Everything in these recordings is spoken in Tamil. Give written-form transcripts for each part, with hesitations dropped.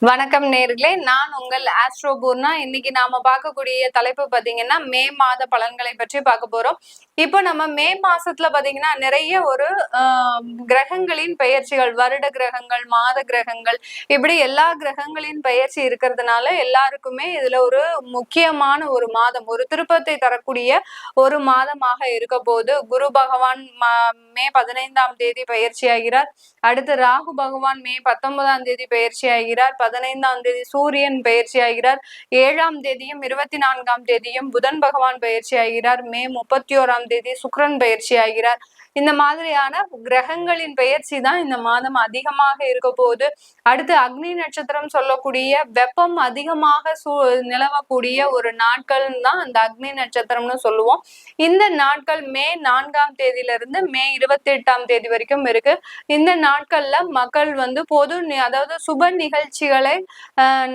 வணக்கம் நேர்களே, நான் உங்கள் ஆஸ்ட்ரோ பூர்ணா. இன்னைக்கு நாம பார்க்கக்கூடிய தலைப்பு பாத்தீங்கன்னா மே மாத பலன்களை பற்றி பார்க்க போறோம். இப்போ நம்ம மே மாசத்துல பாத்தீங்கன்னா நிறைய ஒரு கிரகங்களின் பெயர்ச்சிகள், வருட கிரகங்கள், மாத கிரகங்கள், இப்படி எல்லா கிரகங்களின் பெயர்ச்சி இருக்கிறதுனால எல்லாருக்குமே இதுல ஒரு முக்கியமான ஒரு மாதம், ஒரு திருப்பத்தை தரக்கூடிய ஒரு மாதமாக இருக்க போது. குரு பகவான் மே 15ஆம் தேதி பயிற்சி ஆகிறார். அடுத்து ராகு பகவான் மே 19ஆம் தேதி பயிற்சி ஆகிறார். 15ஆம் தேதி சூரியன் பயிற்சி ஆகிறார். 7ஆம் தேதியும் 24ஆம் தேதியும் புதன் பகவான் பயிற்சி ஆகிறார். மே 31ஆம் தேதி சுக்கிரன் பயிற்சி ஆகிறார். இந்த மாதிரியான கிரகங்களின் பெயர்ச்சி தான் இந்த மாதம் அதிகமாக இருக்க போகுது. அடுத்து அக்னி நட்சத்திரம் சொல்லக்கூடிய வெப்பம் அதிகமாக நிலவக்கூடிய ஒரு நாட்கள் தான் அந்த அக்னி நட்சத்திரம்னு சொல்லுவோம். இந்த நாட்கள் மே 4ஆம் தேதியிலிருந்து மே 28ஆம் தேதி வரைக்கும் இருக்கு. இந்த நாட்கள்ல மக்கள் பொது அதாவது சுப நிகழ்ச்சிகளை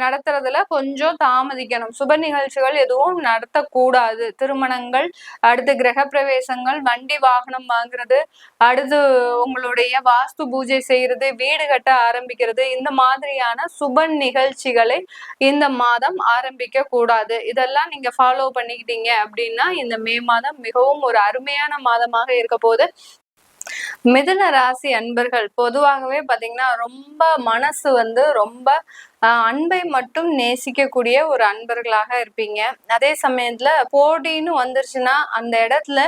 நடத்துறதுல கொஞ்சம் தாமதிக்கணும். சுப நிகழ்ச்சிகள் எதுவும் நடத்தக்கூடாது. திருமணங்கள், அடுத்து கிரக பிரவேசங்கள், வண்டி வாகனம் வாங்குறது, அடுத்து உங்களுடைய வாஸ்து பூஜை செய்யறது, வீடு கட்ட ஆரம்பிக்கிறது, இந்த மாதிரியான சுப நிகழ்ச்சிகளை இந்த மாதம் ஆரம்பிக்க கூடாது. இதெல்லாம் நீங்க ஃபாலோ பண்ணிக்கிட்டீங்க அப்படின்னா இந்த மே மாதம் மிகவும் ஒரு அருமையான மாதமாக இருக்க போது. மிதுன ராசி அன்பர்கள் பொதுவாகவே பாத்தீங்கன்னா ரொம்ப மனசு ரொம்ப அன்பை மட்டும் நேசிக்கக்கூடிய ஒரு அன்பர்களாக இருப்பீங்க. அதே சமயத்துல போட்டின்னு வந்துருச்சுன்னா அந்த இடத்துல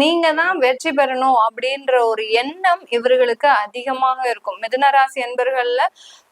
நீங்க தான் வெற்றி பெறணும் அப்படின்ற ஒரு எண்ணம் இவர்களுக்கு அதிகமாக இருக்கும். மிதுன ராசி அன்பர்கள்ல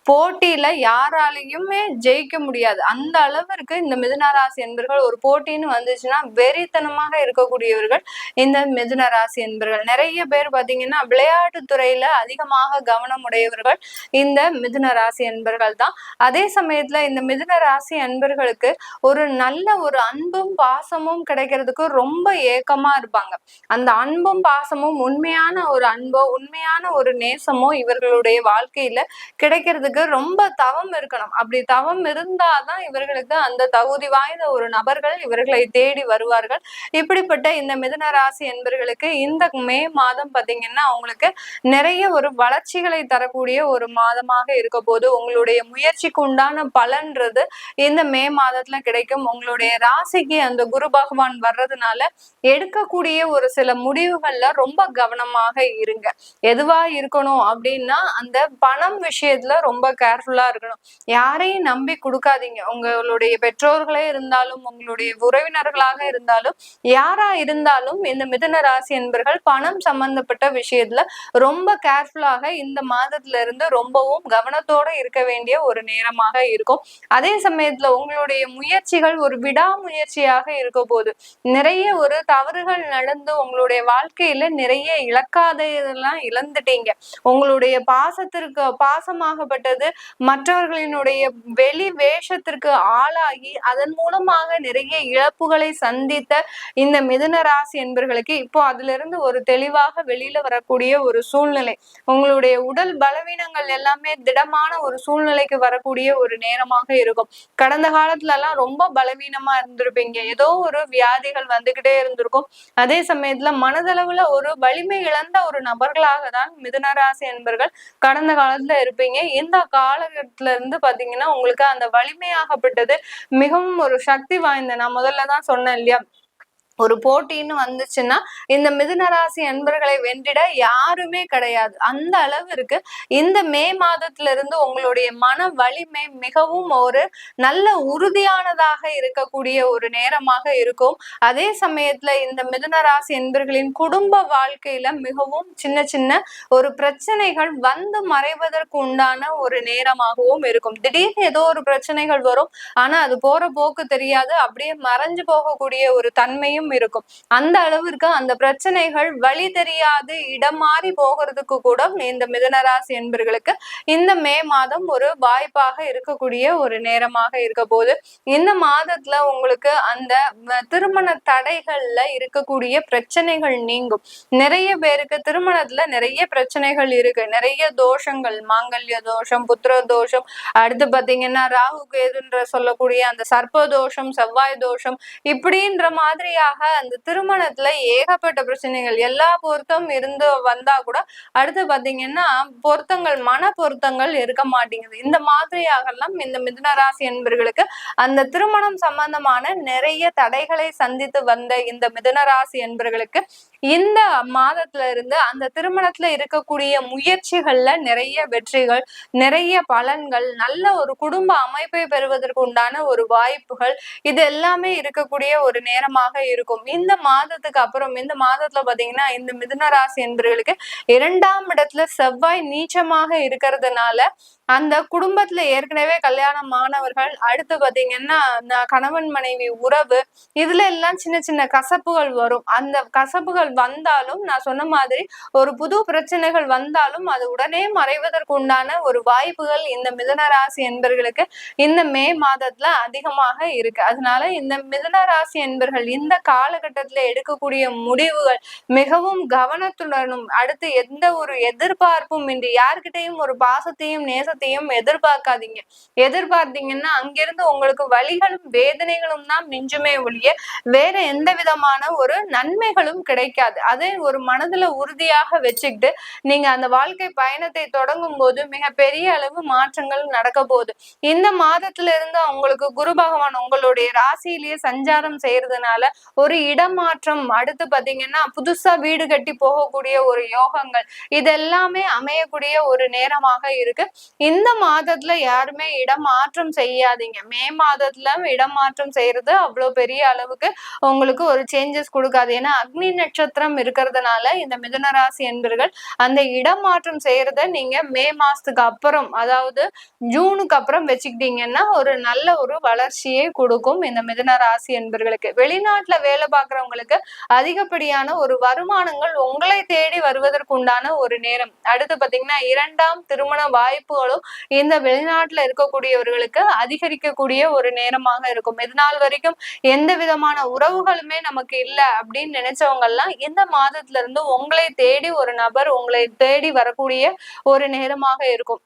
போட்டியில யாராலையுமே ஜெயிக்க முடியாது. அந்த அளவிற்கு இந்த மிதுன ராசி என்பர்கள் ஒரு போட்டின்னு வந்துச்சுன்னா வெறித்தனமாக இருக்கக்கூடியவர்கள் இந்த மிதுன ராசி என்பர்கள். நிறைய பேர் பாத்தீங்கன்னா விளையாட்டு துறையில அதிகமாக கவனம் உடையவர்கள் இந்த மிதுன ராசி என்பர்கள் தான். அதே சமயத்துல இந்த மிதுன ராசி அன்பர்களுக்கு ஒரு நல்ல ஒரு அன்பும் பாசமும் கிடைக்கிறதுக்கு ரொம்ப ஏக்கமா இருப்பாங்க. அந்த அன்பும் பாசமும் உண்மையான ஒரு அன்போ உண்மையான ஒரு நேசமோ இவர்களுடைய வாழ்க்கையில கிடைக்கிறதுக்கு ரொம்ப தவம் இருக்கணும். அப்படி தவம் இருந்தாதான் இவர்களுக்கு அந்த தகுதி வாய்ந்த ஒரு நபர்கள் இவர்களை தேடி வருவார்கள். இப்படிப்பட்ட இந்த மிதுன ராசி என்பர்களுக்கு இந்த மே மாதம் பாத்தீங்கன்னா அவங்களுக்கு நிறைய ஒரு வளர்ச்சிகளை தரக்கூடிய ஒரு மாதமாக இருக்க போது. உங்களுடைய முயற்சிக்கு உண்டான பலன்றது இந்த மே மாதத்துல கிடைக்கும். உங்களுடைய ராசிக்கு அந்த குரு பகவான் வர்றதுனால எடுக்கக்கூடிய ஒரு சில முடிவுகள்ல ரொம்ப கவனமாக இருங்க. எதுவா இருக்கணும் அப்படின்னா அந்த பணம் விஷயத்துல ரொம்ப கேர்ஃபுல்லா இருக்கணும். யாரையும் நம்பி கொடுக்காதீங்க. உங்களுடைய பெற்றோர்களே இருந்தாலும் உங்களுடைய உறவினர்களாக இருந்தாலும் யாரா இருந்தாலும் இந்த மிதுன ராசி என்பர்கள் பணம் சம்பந்தப்பட்ட விஷயத்துல ரொம்ப கேர்ஃபுல்லாக இந்த மாதத்துல இருந்து ரொம்பவும் கவனத்தோட இருக்க வேண்டிய ஒரு நேரமாக இருக்கும். அதே சமயத்துல உங்களுடைய முயற்சிகள் ஒரு விடாமுயற்சியாக இருக்க போது. நிறைய ஒரு தவறுகள் நடந்து உங்களுடைய வாழ்க்கையில நிறைய இழக்காததெல்லாம் இழந்துட்டீங்க. உங்களுடைய பாசமாகப்பட்டது மற்றவர்களினுடைய வெளி வேஷத்திற்கு ஆளாகி அதன் மூலமாக நிறைய இழப்புகளை சந்தித்த இந்த மிதுன ராசி என்பர்களுக்கு இப்போ அதுல இருந்து ஒரு தெளிவாக வெளியில வரக்கூடிய ஒரு சூழ்நிலை, உங்களுடைய உடல் பலவீனங்கள் எல்லாமே திடமான ஒரு சூழ்நிலைக்கு வரக்கூடிய ஒரு நேரமாக இருக்கும். கடந்த காலத்துல எல்லாம் ரொம்ப பலவீனமா இருந்திருப்பீங்க. ஏதோ ஒரு வியாதிகள் வந்துகிட்டே இருந்திருக்கும். அதே சமயத்துல மனதளவுல ஒரு வலிமை இழந்த ஒரு நபர்களாக தான் மிதுன ராசி என்பர்கள் கடந்த காலத்துல இருப்பீங்க. இந்த காலகட்டத்துல இருந்து பாத்தீங்கன்னா உங்களுக்கு அந்த வலிமையாகப்பட்டது மிகவும் ஒரு சக்தி வாய்ந்த, நான் முதல்லதான் சொன்னேன் இல்லையா, ஒரு போட்டின்னு வந்துச்சுன்னா இந்த மிதுன ராசி அன்பர்களை வென்றிட யாருமே கிடையாது. அந்த அளவிற்கு இந்த மே மாதத்துல இருந்து உங்களுடைய மன வலிமை மிகவும் ஒரு நல்ல உறுதியானதாக இருக்கக்கூடிய ஒரு நேரமாக இருக்கும். அதே சமயத்துல இந்த மிதுன ராசி அன்பர்களின் குடும்ப வாழ்க்கையில மிகவும் சின்ன சின்ன ஒரு பிரச்சனைகள் வந்து மறைவதற்கு உண்டான ஒரு நேரமாகவும் இருக்கும். திடீர்னு ஏதோ ஒரு பிரச்சனைகள் வரும், ஆனா அது போற போக்கு தெரியாது, அப்படியே மறைஞ்சு போகக்கூடிய ஒரு தன்மையும் இருக்கும். அந்த அளவிற்கு அந்த பிரச்சனைகள் வழி தெரியாது இடம் மாறி போகிறதுக்கு கூட இந்த மிதுன ராசி என்பர்களுக்கு இந்த மே மாதம் ஒரு வாய்ப்பாக இருக்கக்கூடிய ஒரு நேரமாக இருக்க போது. இந்த மாதத்துல உங்களுக்கு அந்த திருமண தடைகள்ல இருக்கக்கூடிய பிரச்சனைகள் நீங்கும். நிறைய பேருக்கு திருமணத்துல நிறைய பிரச்சனைகள் இருக்கு. நிறைய தோஷங்கள், மாங்கல்ய தோஷம், புத்திர தோஷம், அடுத்து பாத்தீங்கன்னா ராகு கேதுன்ற சொல்லக்கூடிய அந்த சர்ப்ப தோஷம், செவ்வாய் தோஷம், இப்படின்ற மாதிரியாக குறிப்பாக அந்த திருமணத்துல ஏகப்பட்ட பிரச்சனைகள், எல்லா பொருத்தம் இருந்து வந்தா கூட அடுத்து பாத்தீங்கன்னா பொருத்தங்கள், மன பொருத்தங்கள் இருக்க மாட்டேங்குது. இந்த மாதிரியாகலாம் இந்த மிதுன ராசி என்பர்களுக்கு அந்த திருமணம் சம்பந்தமான நிறைய தடைகளை சந்தித்து வந்த இந்த மிதுன ராசி என்பர்களுக்கு இந்த மாதத்துல இருந்து அந்த திருமணத்துல இருக்கக்கூடிய முயற்சிகள்ல நிறைய வெற்றிகள், நிறைய பலன்கள், நல்ல ஒரு குடும்ப அமைப்பை பெறுவதற்கு உண்டான ஒரு வாய்ப்புகள், இது எல்லாமே இருக்கக்கூடிய ஒரு நேரமாக இருக்கும். இந்த மாதத்துக்கு அப்புறம் இந்த மாதத்துல பாத்தீங்கன்னா இந்த மிதுன ராசி என்பவர்களுக்கு 2ஆம் இடத்துல செவ்வாய் நீச்சமாக இருக்கிறதுனால அந்த குடும்பத்துல ஏற்கனவே கல்யாணமானவர்கள், அடுத்து பாத்தீங்கன்னா கணவன் மனைவி உறவு, இதுல எல்லாம் சின்ன சின்ன கசப்புகள் வரும். அந்த கசப்புகள் வந்தாலும் நான் சொன்ன மாதிரி ஒரு புது பிரச்சனைகள் வந்தாலும் அது உடனே மறைவதற்கு உண்டான ஒரு வாய்ப்புகள் இந்த மிதுன ராசி என்பர்களுக்கு இந்த மே மாதத்துல அதிகமாக இருக்கு. அதனால இந்த மிதுன ராசி என்பர்கள் இந்த காலகட்டத்துல எடுக்கக்கூடிய முடிவுகள் மிகவும் கவனத்துடனும், அடுத்து எந்த ஒரு எதிர்பார்ப்பும் இன்றி, யார்கிட்டையும் ஒரு பாசத்தையும் நேசத்தையும் எதிர்பார்க்காதீங்க. எதிர்பார்த்தீங்கன்னா அங்கிருந்து உங்களுக்கு வலிகளும் வேதனைகளும் தான் மிஞ்சுமே ஒழிய வேற எந்த விதமான ஒரு நன்மைகளும் கிடைக்காது. அதை ஒரு மனதுல உறுதியாக வச்சுக்கிட்டு நீங்க அந்த வாழ்க்கை பயணத்தை தொடங்கும் போது மிக பெரிய அளவு மாற்றங்கள் நடக்க போகுது. இந்த மாதத்துல இருந்து உங்களுக்கு குரு பகவான் உங்களுடைய ராசியிலேயே சஞ்சாரம் செய்யறதுனால ஒரு இடமாற்றம், அடுத்து பாத்தீங்கன்னா புதுசா வீடு கட்டி போகக்கூடிய ஒரு யோகங்கள், இதெல்லாமே அமையக்கூடிய ஒரு நேரமாக இருக்கு. இந்த மாதத்துல யாருமே இடமாற்றம் செய்யாதீங்க. மே மாதத்துல இடமாற்றம் செய்யறது அவ்வளவு பெரிய அளவுக்கு உங்களுக்கு ஒரு சேஞ்சஸ் கொடுக்காது. ஏன்னா அக்னி நட்சத்திரம் இருக்கிறதுனால இந்த மிதுன ராசி என்பர்கள் அந்த இடமாற்றம் செய்யறத நீங்க மே மாசத்துக்கு அப்புறம், அதாவது ஜூனுக்கு அப்புறம் வச்சுக்கிட்டீங்கன்னா ஒரு நல்ல ஒரு வளர்ச்சியை கொடுக்கும் இந்த மிதுன ராசி என்பர்களுக்கு. வெளிநாட்டுல வேலை பார்க்கறவங்களுக்கு அதிகப்படியான ஒரு வருமானங்கள் உங்களை தேடி வருவதற்கு உண்டான ஒரு நேரம். அடுத்து பாத்தீங்கன்னா 2ஆம் திருமண வாய்ப்புகளும் இந்த வெளிநாட்டுல இருக்கக்கூடியவர்களுக்கு அதிகரிக்கக்கூடிய ஒரு நேரமாக இருக்கும். இதனால் வரைக்கும் எந்த விதமான உறவுகளுமே நமக்கு இல்ல அப்படின்னு நினைச்சவங்க எல்லாம் இந்த மாதத்துல இருந்து உங்களை தேடி ஒரு நபர் உங்களை தேடி வரக்கூடிய ஒரு நேரமாக இருக்கும்.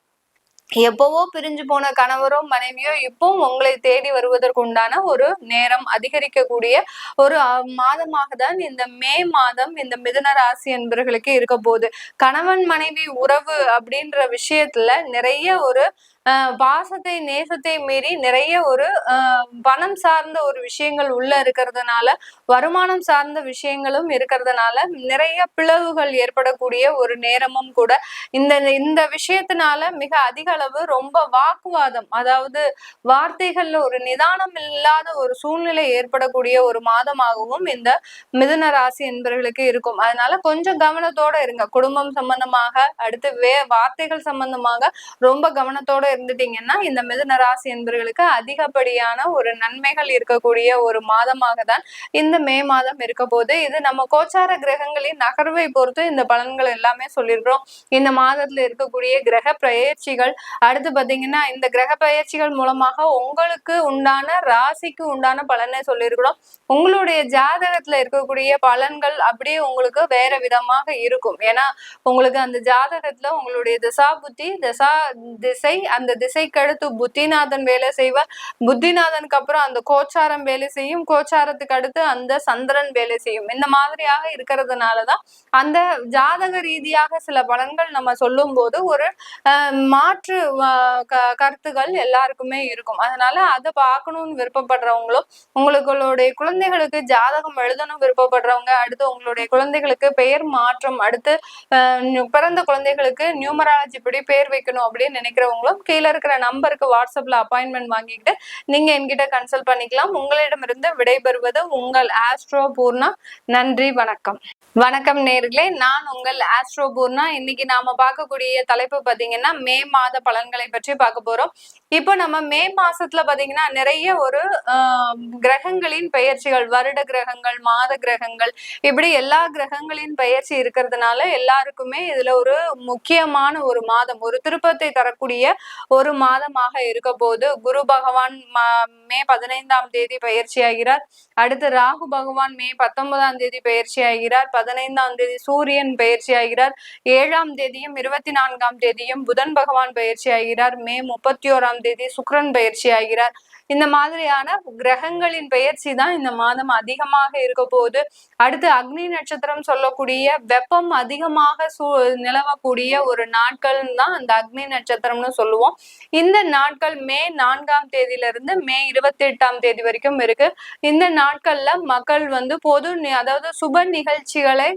எப்பவோ பிரிஞ்சு போன கணவரோ மனைவியோ இப்போ உங்களை தேடி வருவதற்கு உண்டான ஒரு நேரம் அதிகரிக்கக்கூடிய ஒரு மாதமாக தான் இந்த மே மாதம் இந்த மிதுன ராசி என்பவர்களுக்கு இருக்க போகுது. கணவன் மனைவி உறவு அப்படின்ற விஷயத்துல நிறைய ஒரு பாசத்தை நேசத்தை மீறி நிறைய ஒரு பணம் சார்ந்த ஒரு விஷயங்கள் உள்ள இருக்கிறதுனால, வருமானம் சார்ந்த விஷயங்களும் இருக்கிறதுனால நிறைய பிளவுகள் ஏற்படக்கூடிய ஒரு நேரமும் கூட. இந்த விஷயத்தினால மிக அதிக அளவு ரொம்ப வாக்குவாதம், அதாவது வார்த்தைகள்ல ஒரு நிதானம் இல்லாத ஒரு சூழ்நிலை ஏற்படக்கூடிய ஒரு மாதமாகவும் இந்த மிதுன ராசி என்பவர்களுக்கு இருக்கும். அதனால கொஞ்சம் கவனத்தோட இருங்க. குடும்பம் சம்பந்தமாக, அடுத்து வார்த்தைகள் சம்பந்தமாக ரொம்ப கவனத்தோட இருந்துட்டீங்கன்னா இந்த மிதுன ராசி என்பவர்களுக்கு அதிகப்படியான ஒரு நன்மைகள் இருக்கக்கூடிய ஒரு மாதமாக தான் இந்த மே மாதம் இருக்க போது. இது நம்ம கோச்சார கிரகங்களின் நகர்வை பொறுத்து இந்த பலன்கள் எல்லாமே சொல்லிடுறோம். இந்த மாதத்துல இருக்கக்கூடிய கிரக பயிற்சிகள், அடுத்து பாத்தீங்கன்னா இந்த கிரக பயிற்சிகள் மூலமாக உங்களுக்கு உண்டான ராசிக்கு உண்டான பலனை சொல்லியிருக்கிறோம். உங்களுடைய ஜாதகத்துல இருக்கக்கூடிய பலன்கள் அப்படியே உங்களுக்கு வேற விதமாக இருக்கும். ஏன்னா உங்களுக்கு அந்த ஜாதகத்துல உங்களுடைய திசா புத்தி, திசை, அந்த திசைக்கு அடுத்து புத்திநாதன் வேலை செய்வார். புத்திநாதனுக்கு அப்புறம் அந்த கோச்சாரம் வேலை செய்யும். கோச்சாரத்துக்கு அடுத்து அந்த சந்திரன் வேலை செய்யும். இந்த மாதிரியாக இருக்கிறதுனாலதான் அந்த ஜாதக ரீதியாக சில பலன்கள் நம்ம சொல்லும் போது ஒரு மாற்று கருத்துகள் எல்லாருக்குமே இருக்கும். அதனால அதை பார்க்கணும்னு விருப்பப்படுறவங்களும், உங்களுடைய குழந்தைகளுக்கு ஜாதகம் எழுதணும் விருப்பப்படுறவங்க, அடுத்து உங்களுடைய குழந்தைகளுக்கு பெயர் மாற்றம், அடுத்து பிறந்த குழந்தைகளுக்கு நியூமராலஜி படி பேர் வைக்கணும் அப்படின்னு நினைக்கிறவங்களும் கீழே இருக்கிற நம்பருக்கு வாட்ஸ்அப்ல அப்பாயின்மெண்ட் வாங்கிக்கிட்டு நீங்க என்கிட்ட கன்சல்ட் பண்ணிக்கலாம். உங்களிடமிருந்து விடைபெறுவது உங்கள் ஆஸ்ட்ரோ பூர்ணா. நன்றி, வணக்கம். வணக்கம் நேர்களே, நான் உங்கள் ஆஸ்ட்ரோ பூர்ணா. இன்னைக்கு நாம பார்க்கக்கூடிய தலைப்பு பாத்தீங்கன்னா மே மாத பலன்களை பற்றி பார்க்க போறோம். இப்போ நம்ம மே மாசத்துல பாத்தீங்கன்னா நிறைய ஒரு கிரகங்களின் பெயர்ச்சிகள், வருட கிரகங்கள், மாத கிரகங்கள், இப்படி எல்லா கிரகங்களின் பெயர்ச்சி இருக்கிறதுனால எல்லாருக்குமே இதுல ஒரு முக்கியமான ஒரு மாதம், ஒரு திருப்பத்தை தரக்கூடிய ஒரு மாதமாக இருக்க போது. குரு பகவான் மே 15ஆம் தேதி பயிற்சி ஆகிறார். அடுத்து ராகு பகவான் மே 19ஆம் தேதி பயிற்சி ஆகிறார். 15ஆம் தேதி சூரியன் பயிற்சி ஆகிறார். 7ஆம் தேதியும் 24ஆம் தேதியும் புதன் பகவான் பயிற்சி ஆகிறார். மே 31ஆம் தேதி சுக்கிரன் பயிற்சி ஆகிறார். இந்த மாதிரியான கிரகங்களின் பெயர்ச்சி தான் இந்த மாதம் அதிகமாக இருக்க போகுது. அடுத்து அக்னி நட்சத்திரம் சொல்லக்கூடிய வெப்பம் அதிகமாக நிலவக்கூடிய ஒரு நாட்கள் தான் அந்த அக்னி நட்சத்திரம்னு சொல்லுவோம். இந்த நாட்கள் மே 4ஆம் தேதியிலிருந்து மே 28ஆம் தேதி வரைக்கும் இருக்கு. இந்த நாட்கள்ல மக்கள் பொது அதாவது சுப நிகழ்ச்சிகளை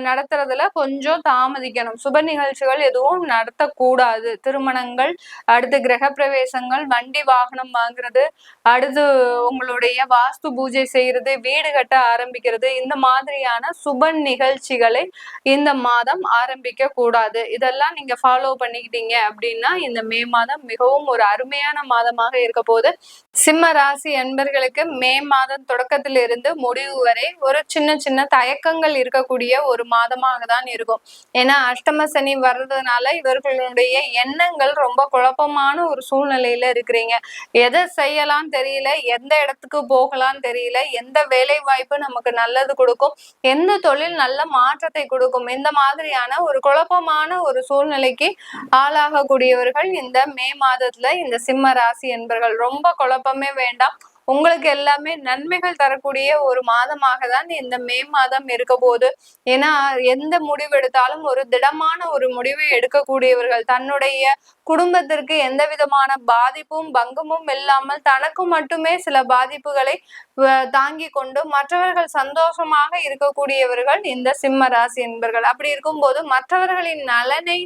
நடத்துறதுல கொஞ்சம் தாமதிக்கணும். சுப நிகழ்ச்சிகள் எதுவும் நடத்தக்கூடாது. திருமணங்கள், அடுத்து கிரக பிரவேசங்கள், வண்டி வாகனம் வாங்குறது, அடுத்து உங்களுடைய வாஸ்து பூஜை செய்யறது, வீடு கட்ட ஆரம்பிக்கிறது, இந்த மாதிரியான சுப நிகழ்ச்சிகளை இந்த மாதம் ஆரம்பிக்க கூடாது. இதெல்லாம் நீங்க ஃபாலோ பண்ணிக்கிட்டீங்க அப்படின்னா இந்த மே மாதம் மிகவும் ஒரு அருமையான மாதமாக இருக்க போது. சிம்ம ராசி அன்பர்களுக்கு மே மாதம் தொடக்கத்திலிருந்து முடிவு வரை ஒரு சின்ன சின்ன தயக்கங்கள் இருக்கக்கூடிய ஒரு மாதமாக தான் இருக்கும். ஏன்னா அஷ்டம சனி வர்றதுனால இவர்களுடைய எண்ணங்கள் ரொம்ப குழப்பமான ஒரு சூழ்நிலையில இருக்கிறீங்க. எதை செய்யலாம் தெரியல, எந்த இடத்துக்கு போகலாம் தெரியல, எந்த வேலை வாய்ப்பு நமக்கு நல்லது கொடுக்கும், எந்த தொழில் நல்ல மாற்றத்தை கொடுக்கும், இந்த மாதிரியான ஒரு குழப்பமான ஒரு சூழ்நிலைக்கு ஆளாகக்கூடியவர்கள் இந்த மே மாதத்துல இந்த சிம்ம ராசி என்பர்கள். ரொம்ப குழப்பமே வேண்டாம். உங்களுக்கு எல்லாமே நன்மைகள் தரக்கூடிய ஒரு மாதமாக தான் இந்த மே மாதம் இருக்க போது. ஏன்னா எந்த முடிவு எடுத்தாலும் ஒரு திடமான ஒரு முடிவை எடுக்கக்கூடியவர்கள், தன்னுடைய குடும்பத்திற்கு எந்த விதமான பாதிப்பும் பங்கமும் இல்லாமல் தனக்கு மட்டுமே சில பாதிப்புகளை தாங்கி கொண்டு மற்றவர்கள் சந்தோஷமாக இருக்கக்கூடியவர்கள் இந்த சிம்ம ராசி என்பர்கள். அப்படி இருக்கும்போது மற்றவர்களின் நலனை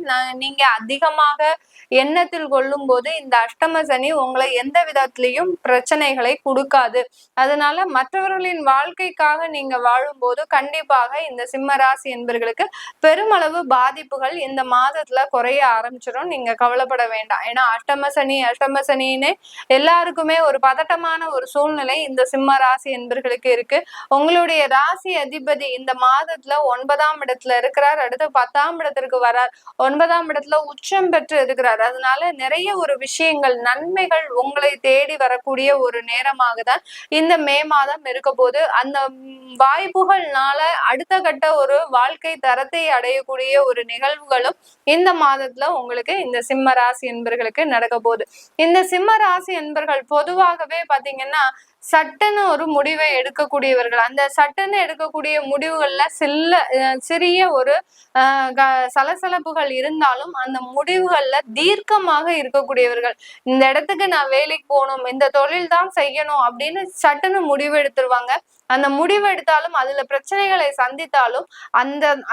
நீங்க அதிகமாக எண்ணத்தில் கொள்ளும் போது இந்த அஷ்டம சனி உங்களை எந்த விதத்திலையும் பிரச்சனைகளை கொடுக்காது. அதனால மற்றவர்களின் வாழ்க்கைக்காக நீங்க வாழும்போது கண்டிப்பாக இந்த சிம்ம ராசி என்பர்களுக்கு பெருமளவு பாதிப்புகள் இந்த மாதத்துல குறைய ஆரம்பிச்சிடும். நீங்க கவலைப்பட வேண்டாம். ஏன்னா அஷ்டம சனின்னு எல்லாருக்குமே ஒரு பதட்டமான ஒரு சூழ்நிலை இந்த சிம்ம ராசி என்பர்களுக்கு இருக்கு. உங்களுடைய ராசி அதிபதி இந்த மாதத்துல 9ஆம் இடத்துல இருக்கிறார். அடுத்து 10ஆம் இடத்திற்கு வரார். 9ஆம் இடத்துல உச்சம் பெற்று இருக்கிறார். அதனால நிறைய ஒரு விஷயங்கள், நன்மைகள் உங்களை தேடி வரக்கூடிய ஒரு நேரமாக தான் இந்த மே மாதம் இருக்க போது. அந்த வாய்ப்புகள்னால அடுத்த கட்ட ஒரு வாழ்க்கை தரத்தை அடையக்கூடிய ஒரு நிகழ்வுகளும் இந்த மாதத்துல உங்களுக்கு இந்த சிம்ம ராசி என்பர்களுக்கு நடக்க போகுது. இந்த சிம்ம ராசி என்பர்கள் பொதுவாகவே பாத்தீங்கன்னா சட்டுன்னு ஒரு முடிவை எடுக்கக்கூடியவர்கள். அந்த சட்டுன்னு எடுக்கக்கூடிய முடிவுகள்ல சிறிய ஒரு சலசலப்புகள் இருந்தாலும் அந்த முடிவுகள்ல தீர்க்கமாக இருக்கக்கூடியவர்கள். இந்த இடத்துக்கு நான் வேலைக்கு போகணும், இந்த தொழில் தான் செய்யணும் அப்படின்னு சட்டுன்னு முடிவு எடுத்துருவாங்க. அந்த முடிவு எடுத்தாலும் அதுல பிரச்சனைகளை சந்தித்தாலும்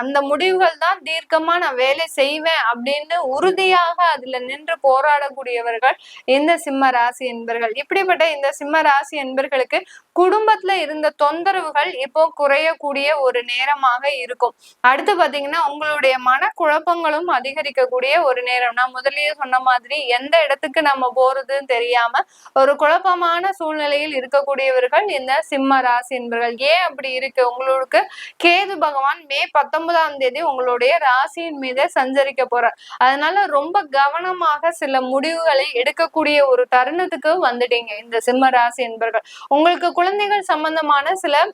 அந்த முடிவுகள் தான் தீர்க்கமா நான் வேலை செய்வேன் அப்படின்னு உறுதியாக அதுல நின்று போராடக்கூடியவர்கள் இந்த சிம்ம ராசி என்பர்கள். இப்படிப்பட்ட இந்த சிம்ம ராசி என்பர்களுக்கு குடும்பத்துல இருந்த தொந்தரவுகள் இப்போ குறையக்கூடிய ஒரு நேரமாக இருக்கும். அடுத்து பாத்தீங்கன்னா உங்களுடைய மனக்குழப்பங்களும் அதிகரிக்கக்கூடிய ஒரு நேரம். நான் முதலியே சொன்ன மாதிரி எந்த இடத்துக்கு நம்ம போறதுன்னு தெரியாம ஒரு குழப்பமான சூழ்நிலையில் இருக்கக்கூடியவர்கள் இந்த சிம்ம ராசி என்பர்கள். ஏன் அப்படி இருக்கு? உங்களுக்கு கேது பகவான் மே 19ஆம் தேதி உங்களுடைய ராசியின் மீது சஞ்சரிக்க போறார். அதனால ரொம்ப கவனமாக சில முடிவுகளை எடுக்கக்கூடிய ஒரு தருணத்துக்கு வந்துட்டீங்க இந்த சிம்ம ராசி என்பர்கள். உங்களுக்கு குழந்தைகள் சம்பந்தமான சில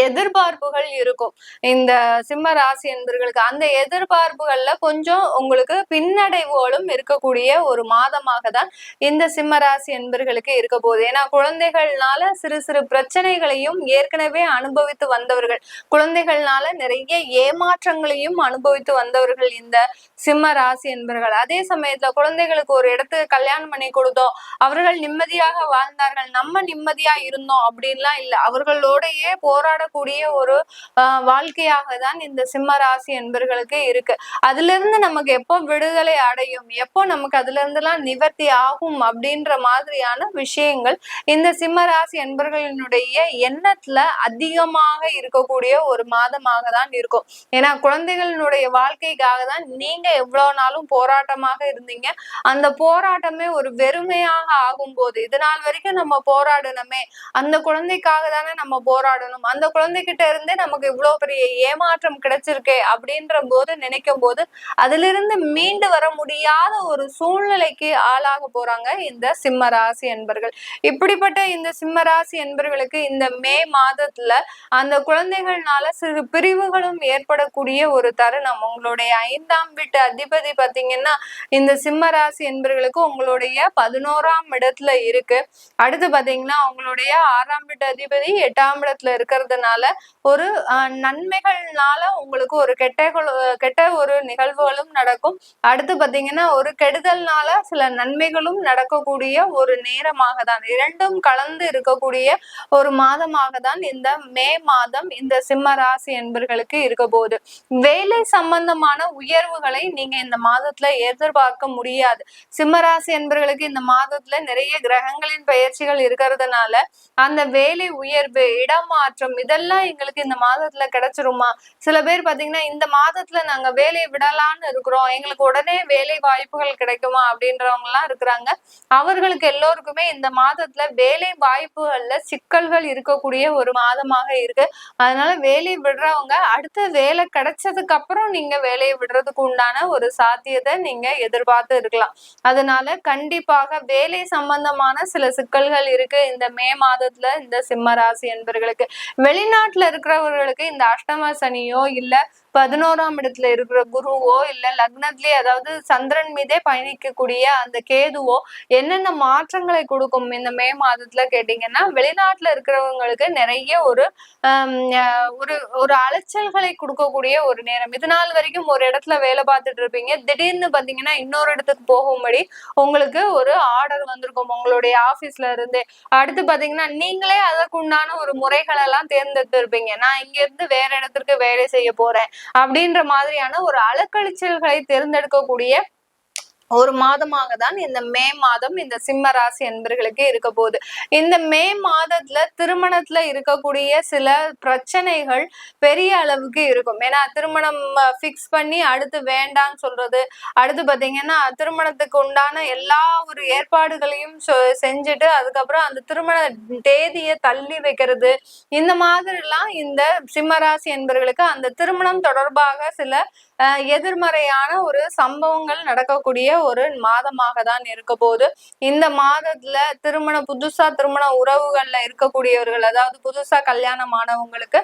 எதிர்பார்ப்புகள் இருக்கும் இந்த சிம்ம ராசி என்பர்களுக்கு. அந்த எதிர்பார்ப்புகள்ல கொஞ்சம் உங்களுக்கு பின்னடைவுகளும் இருக்கக்கூடிய ஒரு மாதமாக தான் இந்த சிம்ம ராசி என்பர்களுக்கு இருக்க போகுது. ஏன்னா குழந்தைகள்னால சிறு சிறு பிரச்சனைகளையும் ஏற்கனவே அனுபவித்து வந்தவர்கள், குழந்தைகள்னால நிறைய ஏமாற்றங்களையும் அனுபவித்து வந்தவர்கள் இந்த சிம்ம ராசி என்பர்கள். அதே சமயத்துல குழந்தைகளுக்கு ஒரு இடத்துக்கு கல்யாணம் பண்ணி கொடுத்தோம், அவர்கள் நிம்மதியாக வாழ்ந்தார்கள், நம்ம நிம்மதியா இருந்தோம் அப்படின்லாம் இல்லை. அவர்களோடையே போராடக்கூடிய ஒரு வாழ்க்கையாக தான் இந்த சிம்ம ராசி என்பர்களுக்கு இருக்கு. அதுல இருந்து நமக்கு எப்போ விடுதலை அடையும், எப்போ நமக்கு அதுல இருந்தெல்லாம் நிவர்த்தி ஆகும் அப்படின்ற மாதிரியான விஷயங்கள் இந்த சிம்ம ராசி என்பர்களினுடைய எண்ணத்துல அதிகமாக இருக்கக்கூடிய ஒரு மாதமாக தான் இருக்கும். ஏன்னா குழந்தைகளினுடைய வாழ்க்கைக்காக தான் நீங்க எவ்வளவு நாளும் போராட்டமாக இருந்தீங்க. அந்த போராட்டமே ஒரு வெறுமையாக ஆகும் போது, இது நாள் வரைக்கும் நம்ம போராடணுமே, அந்த குழந்தைக்காக தானே நம்ம போராடணும், அந்த அந்த குழந்தைகிட்ட இருந்தே நமக்கு இவ்வளவு பெரிய ஏமாற்றம் கிடைச்சிருக்கே அப்படின்ற போது நினைக்கும் போது அதிலிருந்து மீண்டு வர முடியாத ஒரு சூழ்நிலைக்கு ஆளாக போறாங்க இந்த சிம்ம ராசி என்பர்கள். இப்படிப்பட்ட இந்த சிம்ம ராசி என்பர்களுக்கு இந்த மே மாதத்துல அந்த குழந்தைகள்னால சிறு பிரிவுகளும் ஏற்படக்கூடிய ஒரு தருணம். உங்களுடைய 5ஆம் வீட்டு அதிபதி பாத்தீங்கன்னா இந்த சிம்ம ராசி என்பர்களுக்கு உங்களுடைய 11ஆம் இடத்துல இருக்கு. அடுத்து பாத்தீங்கன்னா உங்களுடைய 6ஆம் வீட்டு அதிபதி 8ஆம் இடத்துல இருக்கிறதுனால ஒரு நன்மைகள்னால உங்களுக்கு ஒரு கெட்ட ஒரு நிகழ்வுகளும் நடக்கும். அடுத்து பாத்தீங்கன்னா ஒரு கெடுதல்னால சில நன்மைகளும் நடக்கக்கூடிய ஒரு நேரமாக தான், இரண்டும் கலந்து இருக்கக்கூடிய ஒரு மாதமாக தான் இந்த மே மாதம் இந்த சிம்ம ராசி என்பர்களுக்கு இருக்க போகுது. வேலை சம்பந்தமான உயர்வுகளை நீங்க இந்த மாதத்துல எதிர்பார்க்க முடியாது. சிம்மராசி என்பர்களுக்கு இந்த மாதத்துல நிறைய கிரகங்களின் பயிற்சிகள் இருக்கிறதுனால அந்த வேலை உயர்வு, இடமாற்றம் இதெல்லாம் எங்களுக்கு இந்த மாதத்துல கிடைச்சிருமா? சில பேர் பாத்தீங்கன்னா இந்த மாதத்துல நாங்க வேலையை விடலான்னு இருக்கிறோம், எங்களுக்கு உடனே வேலை வாய்ப்புகள் கிடைக்குமா அப்படின்றவங்க எல்லாம் இருக்கிறாங்க. அவர்களுக்கு எல்லோருக்குமே இந்த மாதத்துல வேலை வாய்ப்புகள்ல சிக்கல்கள் இருக்கக்கூடிய ஒரு மாதமாக இருக்கு. அதனால வேலையை விடுறவங்க அடுத்த வேலை கிடைச்சதுக்கு அப்புறம் நீங்க வேலையை விடுறதுக்கு உண்டான ஒரு சாத்தியத்தை நீங்க எதிர்பார்த்து இருக்கலாம். அதனால கண்டிப்பாக வேலை சம்பந்தமான சில சிக்கல்கள் இருக்கு இந்த மே மாதத்துல இந்த சிம்ம ராசி என்பர்களுக்கு. வெளிநாட்டுல இருக்கிறவர்களுக்கு இந்த அஷ்டம சனியோ இல்ல 11ஆம் இடத்துல இருக்கிற குருவோ இல்ல லக்னத்திலே அதாவது சந்திரன் மீதே பயணிக்கக்கூடிய அந்த கேதுவோ என்னென்ன மாற்றங்களை கொடுக்கும் இந்த மே மாதத்துல கேட்டீங்கன்னா, வெளிநாட்டுல இருக்கிறவங்களுக்கு நிறைய ஒரு ஒரு அலைச்சல்களை கொடுக்கக்கூடிய ஒரு நேரம். இது நாள் வரைக்கும் ஒரு இடத்துல வேலை பார்த்துட்டு இருப்பீங்க, திடீர்னு பாத்தீங்கன்னா இன்னொரு இடத்துக்கு போகும்படி உங்களுக்கு ஒரு ஆர்டர் வந்திருக்கும் உங்களுடைய ஆபீஸ்ல இருந்து. அடுத்து பாத்தீங்கன்னா நீங்களே அதற்கு உண்டான ஒரு முறைகள் எல்லாம் தேர்ந்தெடுத்து இருப்பீங்க, நான் இங்க இருந்து வேற இடத்திற்கு வேலை செய்ய போறேன் அப்படின்ற மாதிரியான ஒரு அலக்கழிச்சல்களை தேர்ந்தெடுக்கக்கூடிய ஒரு மாதமாக தான் இந்த மே மாதம் இந்த சிம்ம ராசி என்பர்களுக்கு இருக்க போகுது. இந்த மே மாதத்துல திருமணத்துல இருக்கக்கூடிய சில பிரச்சனைகள் பெரிய அளவுக்கு இருக்கும். ஏன்னா திருமணம் பிக்ஸ் பண்ணி அடுத்து வேண்டான்னு சொல்றது, அடுத்து பாத்தீங்கன்னா திருமணத்துக்கு உண்டான எல்லா ஒரு ஏற்பாடுகளையும் செஞ்சுட்டு அதுக்கப்புறம் அந்த திருமண தேதியை தள்ளி வைக்கிறது, இந்த மாதிரி எல்லாம் இந்த சிம்மராசி என்பவர்களுக்கு அந்த திருமணம் தொடர்பாக சில எதிர்மறையான ஒரு சம்பவங்கள் நடக்கக்கூடிய ஒரு மாதமாக தான் இருக்க போது. இந்த மாதத்துல புதுசா திருமண உறவுகள்ல இருக்கக்கூடியவர்கள், அதாவது புதுசா கல்யாணம் ஆனவங்களுக்கு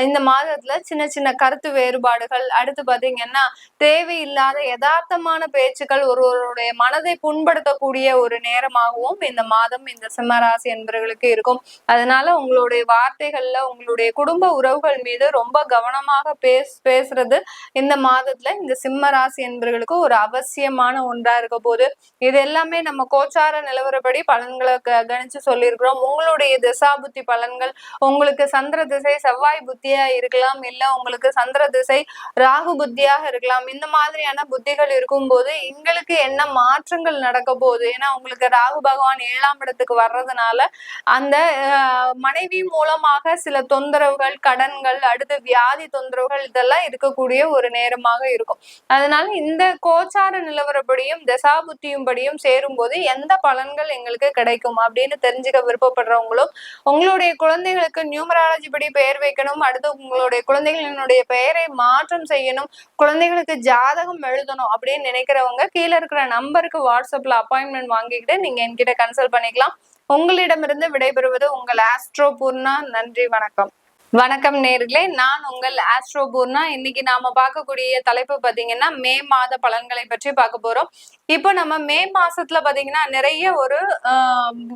இந்த மாதத்துல சின்ன சின்ன கருத்து வேறுபாடுகள், அடுத்து பாத்தீங்கன்னா தேவையில்லாத யதார்த்தமான பேச்சுக்கள் ஒருவருடைய மனதை புண்படுத்தக்கூடிய ஒரு நேரமாகவும் இந்த மாதம் இந்த சிம்மராசி என்பவர்களுக்கு இருக்கும். அதனால உங்களுடைய வார்த்தைகள்ல உங்களுடைய குடும்ப உறவுகள் மீது ரொம்ப கவனமாக பேசுறது இந்த மாதத்துல இந்த சிம்ம ராசி என்பவர்களுக்கு ஒரு அவசியமான ஒன்றா இருக்க போது. இது எல்லாமே நம்ம கோச்சார நிலவரப்படி பலன்களை கணிச்சு சொல்லியிருக்கிறோம். உங்களுடைய திசா புத்தி பலன்கள், உங்களுக்கு சந்திர திசை செவ்வாய் புத்தியா இருக்கலாம், இல்ல உங்களுக்கு சந்திர திசை ராகு புத்தியாக இருக்கலாம். இந்த மாதிரியான புத்திகள் இருக்கும் போது எங்களுக்கு என்ன மாற்றங்கள் நடக்க போகுது, ஏன்னா உங்களுக்கு ராகு பகவான் 7ஆம் இடத்துக்கு வர்றதுனால அந்த மனைவி மூலமாக சில தொந்தரவுகள், கடன்கள், அடுத்து வியாதி தொந்தரவுகள் இதெல்லாம் இருக்கக்கூடிய ஒரு நேரமாக இருக்கும். அதனால இந்த கோச்சார நிலவரப்படியும் தசாபுத்தியும் படியும் சேரும் போது எந்த பலன்கள் எங்களுக்கு கிடைக்கும் அப்படின்னு தெரிஞ்சுக்க விருப்பப்படுறவங்களும், உங்களுடைய குழந்தைகளுக்கு நியூமராலஜி படி பெயர் வைக்கணும், அடுத்து உங்களுடைய குழந்தைகளினுடைய பெயரை மாற்றம் செய்யணும், குழந்தைகளுக்கு ஜாதகம் எழுதணும் அப்படின்னு நினைக்கிறவங்க கீழே இருக்கிற நம்பருக்கு வாட்ஸ்அப்ல அப்பாயின்மெண்ட் வாங்கிக்கிட்டு நீங்க என்கிட்ட கன்சல்ட் பண்ணிக்கலாம். உங்களிடமிருந்து விடைபெறுவது உங்கள் ஆஸ்ட்ரோ பூர்ணா. நன்றி, வணக்கம். வணக்கம் நேர்களே, நான் உங்கள் ஆஸ்ட்ரோ பூர்ணா. இன்னைக்கு நாம பார்க்கக்கூடிய தலைப்பு பாத்தீங்கன்னா மே மாத பலன்களை பற்றி பார்க்க போறோம். இப்போ நம்ம மே மாசத்துல பாத்தீங்கன்னா நிறைய ஒரு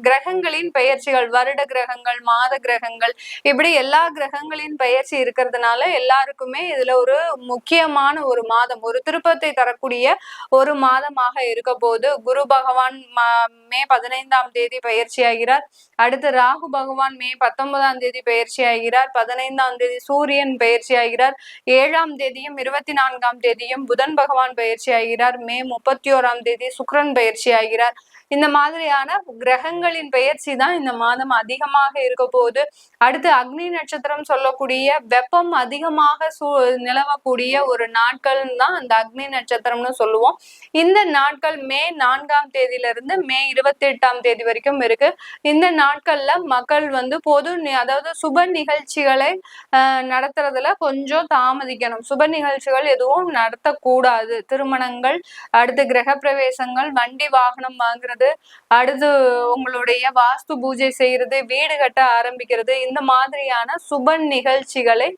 கிரகங்களின் பெயர்ச்சிகள், வருட கிரகங்கள், மாத கிரகங்கள், இப்படி எல்லா கிரகங்களின் பெயர்ச்சி இருக்கிறதுனால எல்லாருக்குமே இதுல ஒரு முக்கியமான ஒரு மாதம், ஒரு திருப்பத்தை தரக்கூடிய ஒரு மாதமாக இருக்க போது. குரு பகவான் மே 15ஆம் தேதி பயிற்சி ஆகிறார். அடுத்து ராகு பகவான் மே 19ஆம் தேதி பயிற்சி ஆகிறார். 15ஆம் தேதி சூரியன் பயிற்சி ஆகிறார். 7ஆம் தேதியும் 24ஆம் தேதியும் புதன் பகவான் பயிற்சி ஆகிறார். மே 31ஆம் தேதி சுக்கிரன் பயிற்சி ஆகிறார். இந்த மாதிரியான கிரகங்களின் பெயர்ச்சி தான் இந்த மாதம் அதிகமாக இருக்க போகுது. அடுத்து அக்னி நட்சத்திரம் சொல்லக்கூடிய வெப்பம் அதிகமாக நிலவக்கூடிய ஒரு நாட்கள் தான் அந்த அக்னி நட்சத்திரம்னு சொல்லுவோம். இந்த நாட்கள் மே 4ஆம் தேதியிலிருந்து மே 28ஆம் தேதி வரைக்கும் இருக்கு. இந்த நாட்கள்ல மக்கள் பொது அதாவது சுப நிகழ்ச்சிகள் நிகழ்ச்சிகளை நடத்துறதுல கொஞ்சம் தாமதிக்கணும். சுப நிகழ்ச்சிகள் எதுவும் நடத்தக்கூடாது. திருமணங்கள், அடுத்து கிரக பிரவேசங்கள், வண்டி வாகனம் வாங்குறது, அடுத்து உங்களுடைய வாஸ்து பூஜை செய்யறது, வீடு கட்ட ஆரம்பிக்கிறது, இந்த மாதிரியான சுப நிகழ்ச்சிகளை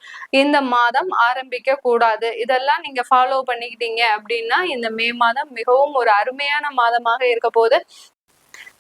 இந்த மாதம் ஆரம்பிக்க கூடாது. இதெல்லாம் நீங்க ஃபாலோ பண்ணிக்கிட்டீங்க அப்படின்னா இந்த மே மாதம் மிகவும் ஒரு அருமையான மாதமாக இருக்க போது.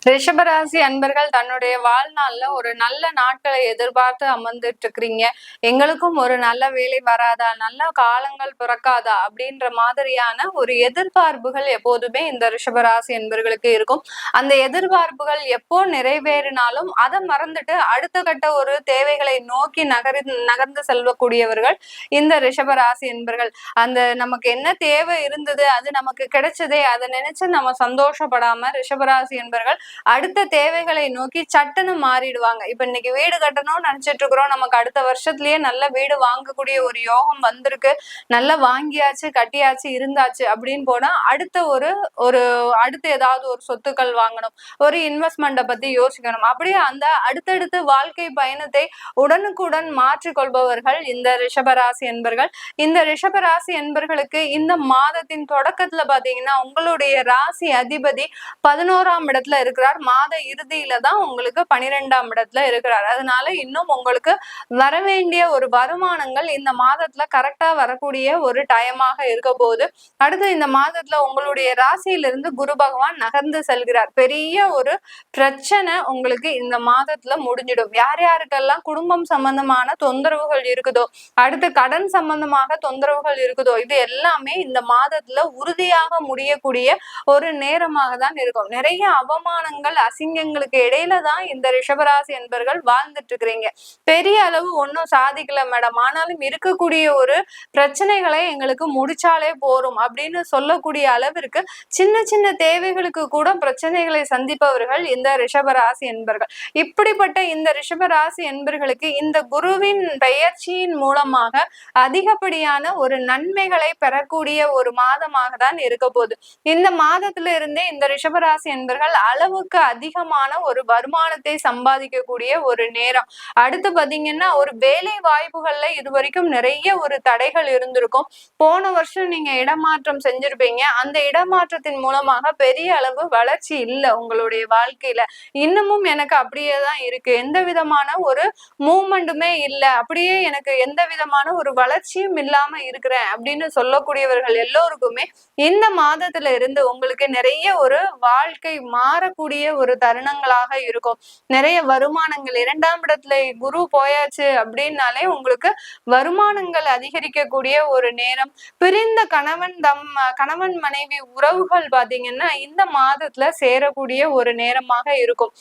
ரிஷபராசி அன்பர்கள் தன்னுடைய வாழ்நாள்ல ஒரு நல்ல நாட்களை எதிர்பார்த்து அமர்ந்துட்டு இருக்கிறீங்க. எங்களுக்கும் ஒரு நல்ல வேலை வராதா, நல்ல காலங்கள் பிறக்காதா அப்படின்ற மாதிரியான ஒரு எதிர்பார்ப்புகள் எப்போதுமே இந்த ரிஷபராசி அன்பர்களுக்கு இருக்கும். அந்த எதிர்பார்ப்புகள் எப்போ நிறைவேறினாலும் அதை மறந்துட்டு அடுத்த கட்ட ஒரு தேவைகளை நோக்கி நகர்ந்து செல்லக்கூடியவர்கள் இந்த ரிஷபராசி அன்பர்கள். அந்த நமக்கு என்ன தேவை இருந்தது, அது நமக்கு கிடைச்சதே, அதை நினைச்சு நம்ம சந்தோஷப்படாம ரிஷபராசி அன்பர்கள் அடுத்த தேவைகளை நோக்கி சட்டுன்னு மாறிடுவாங்க. இப்ப இன்னைக்கு வீடு கட்டணும்னு நினைச்சிட்டு இருக்கிறோம், நமக்கு அடுத்த வருஷத்துலயே நல்ல வீடு வாங்கக்கூடிய ஒரு யோகம் வந்திருக்கு, நல்லா வாங்கியாச்சு, கட்டியாச்சு, இருந்தாச்சு அப்படின்னு போனா அடுத்து ஏதாவது ஒரு சொத்துக்கள் வாங்கணும், ஒரு இன்வெஸ்ட்மெண்ட்டை பத்தி யோசிக்கணும். அப்படியே அந்த அடுத்தடுத்து வாழ்க்கை பயணத்தை உடனுக்குடன் மாற்றிக்கொள்பவர்கள் இந்த ரிஷபராசி என்பர்கள். இந்த ரிஷபராசி என்பர்களுக்கு இந்த மாதத்தின் தொடக்கத்துல பாத்தீங்கன்னா உங்களுடைய ராசி அதிபதி 11ஆம் இடத்துல இருக்கிறார். மாத இறுதியில தான் உங்களுக்கு 12ஆம் இடத்துல இருக்கிறார். அதனால இன்னும் உங்களுக்கு வரவேண்டிய ஒரு வருமானங்கள் இந்த மாதத்துல கரெக்டா வரக்கூடிய ஒரு டைமாக இருக்க போகுது. அடுத்து இந்த மாதத்துல உங்களுடைய ராசியிலிருந்து குரு பகவான் நகர்ந்து செல்கிறார். பெரிய ஒரு பிரச்சனை உங்களுக்கு இந்த மாதத்துல முடிஞ்சிடும். யார் யாருக்கெல்லாம் குடும்பம் சம்பந்தமான தொந்தரவுகள் இருக்குதோ, அடுத்து கடன் சம்பந்தமாக தொந்தரவுகள் இருக்குதோ, இது எல்லாமே இந்த மாதத்துல உறுதியாக முடியக்கூடிய ஒரு நேரமாக தான் இருக்கும். நிறைய அவமானங்கள், அசிங்கங்களுக்கு இடையில தான் இந்த ரிஷபராசி என்பர்கள் வாழ்ந்துட்டு இருக்கிறீங்க. பெரிய அளவு ஒன்னும் சாதிக்கல மேடம், ஆனாலும் இருக்கக்கூடிய ஒரு பிரச்சனைகளை எங்களுக்கு முடிச்சாலே போரும் அப்படின்னு சொல்லக்கூடிய அளவிற்கு சின்ன சின்ன தேவைகளுக்கு கூட பிரச்சனைகளை சந்திப்பவர்கள் இந்த ரிஷபராசி என்பர்கள். இப்படிப்பட்ட இந்த ரிஷபராசி என்பர்களுக்கு இந்த குருவின் பெயர்ச்சியின் மூலமாக அதிகப்படியான ஒரு நன்மைகளை பெறக்கூடிய ஒரு மாதமாக தான் இருக்க போகுது. இந்த மாதத்துல இருந்தே இந்த ரிஷபராசி என்பர்கள் அளவுக்கு அதிகமான ஒரு வருமானத்தை சம்பாதிக்கக்கூடிய ஒரு நேரம். அடுத்து பாத்தீங்கன்னா ஒரு வேலை வாய்ப்புகள்ல இது வரைக்கும் நிறைய ஒரு தடைகள் இருந்திருக்கும். போன வருஷம் நீங்க இடமாற்றம் செஞ்சிருப்பீங்க. அந்த இடமாற்றத்தின் மூலமாக பெரிய அளவு வளர்ச்சி இல்லை உங்களுடைய வாழ்க்கையில. இன்னமும் எனக்கு அப்படியே தான் இருக்கு, எந்த விதமான ஒரு மூவ்மெண்ட்டுமே இல்லை, அப்படியே எனக்கு எந்த விதமான ஒரு வளர்ச்சியும் இல்லாம இருக்கிறேன் அப்படின்னு சொல்லக்கூடியவர்கள் எல்லோருக்குமே இந்த மாதத்துல இருந்து உங்களுக்கு நிறைய ஒரு வாழ்க்கை மாறக்கூடிய ஒரு தருணங்களாக இருக்கும். நிறைய வருமானங்கள், 2ஆம் இடத்துல குரு போயாச்சு அப்படின்னாலே உங்களுக்கு வருமானங்கள் அதிகரிக்கக்கூடிய ஒரு நேரம். பிரிந்த கணவன் மனைவி உறவுகள் பாத்தீங்கன்னா இந்த மாதத்துல சேரக்கூடிய ஒரு நேரமாக இருக்கும்.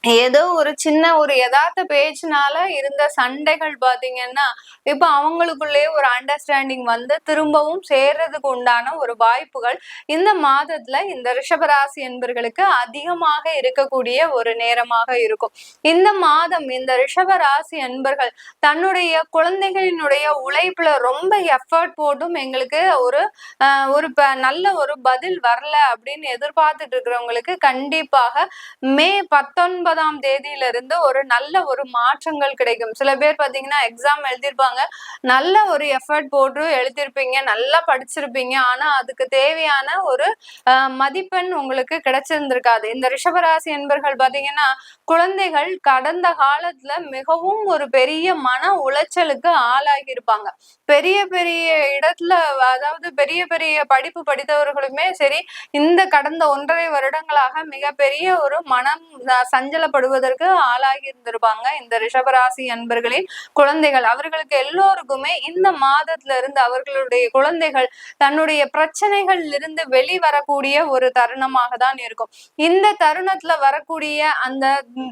ஏதோ ஒரு சின்ன ஒரு யதார்த்த பேச்சுனால இருந்த சண்டைகள் பாத்தீங்கன்னா இப்ப அவங்களுக்குள்ளே ஒரு அண்டர்ஸ்டாண்டிங் வந்து திரும்பவும் சேர்றதுக்கு உண்டான ஒரு வாய்ப்புகள் இந்த மாதத்துல இந்த ரிஷபராசி என்பர்களுக்கு அதிகமாக இருக்கக்கூடிய ஒரு நேரமாக இருக்கும். இந்த மாதம் இந்த ரிஷபராசி என்பர்கள் தன்னுடைய குழந்தைகளினுடைய உழைப்புல ரொம்ப எஃபர்ட் போட்டும் எங்களுக்கு ஒரு நல்ல ஒரு பதில் வரல அப்படின்னு எதிர்பார்த்துட்டு இருக்கிறவங்களுக்கு கண்டிப்பாக மே 19ஆம் தேதியிலிருந்து ஒரு நல்ல ஒரு மாற்றங்கள் கிடைக்கும். சில பேர் பாத்தீங்கன்னா எக்ஸாம் எழுதியிருப்பாங்க, நல்ல ஒரு எஃபர்ட் போட்டு எழுதியிருப்பீங்க, நல்லா படிச்சிருப்பீங்க, ஆனா அதுக்கு தேவையான ஒரு மதிப்பெண் உங்களுக்கு கிடைச்சிருந்திருக்காது. இந்த ரிஷபராசி என்பர்கள் பாத்தீங்கன்னா குழந்தைகள் கடந்த காலத்துல மிகவும் ஒரு பெரிய மன உளைச்சலுக்கு ஆளாகி இருப்பாங்க. பெரிய பெரிய இடத்துல, அதாவது பெரிய பெரிய படிப்பு படித்தவர்களுமே சரி, இந்த கடந்த 1.5 வருடங்களாக மிகப்பெரிய ஒரு மனம் சஞ்சலப்படுவதற்கு ஆளாகி இருந்திருப்பாங்க இந்த ரிஷபராசி அன்பர்களின் குழந்தைகள். அவர்களுக்கு எல்லோருக்குமே இந்த மாதத்துல இருந்து அவர்களுடைய குழந்தைகள் தன்னுடைய பிரச்சனைகள் இருந்து வெளிவரக்கூடிய ஒரு தருணமாக தான் இருக்கும். இந்த தருணத்துல வரக்கூடிய அந்த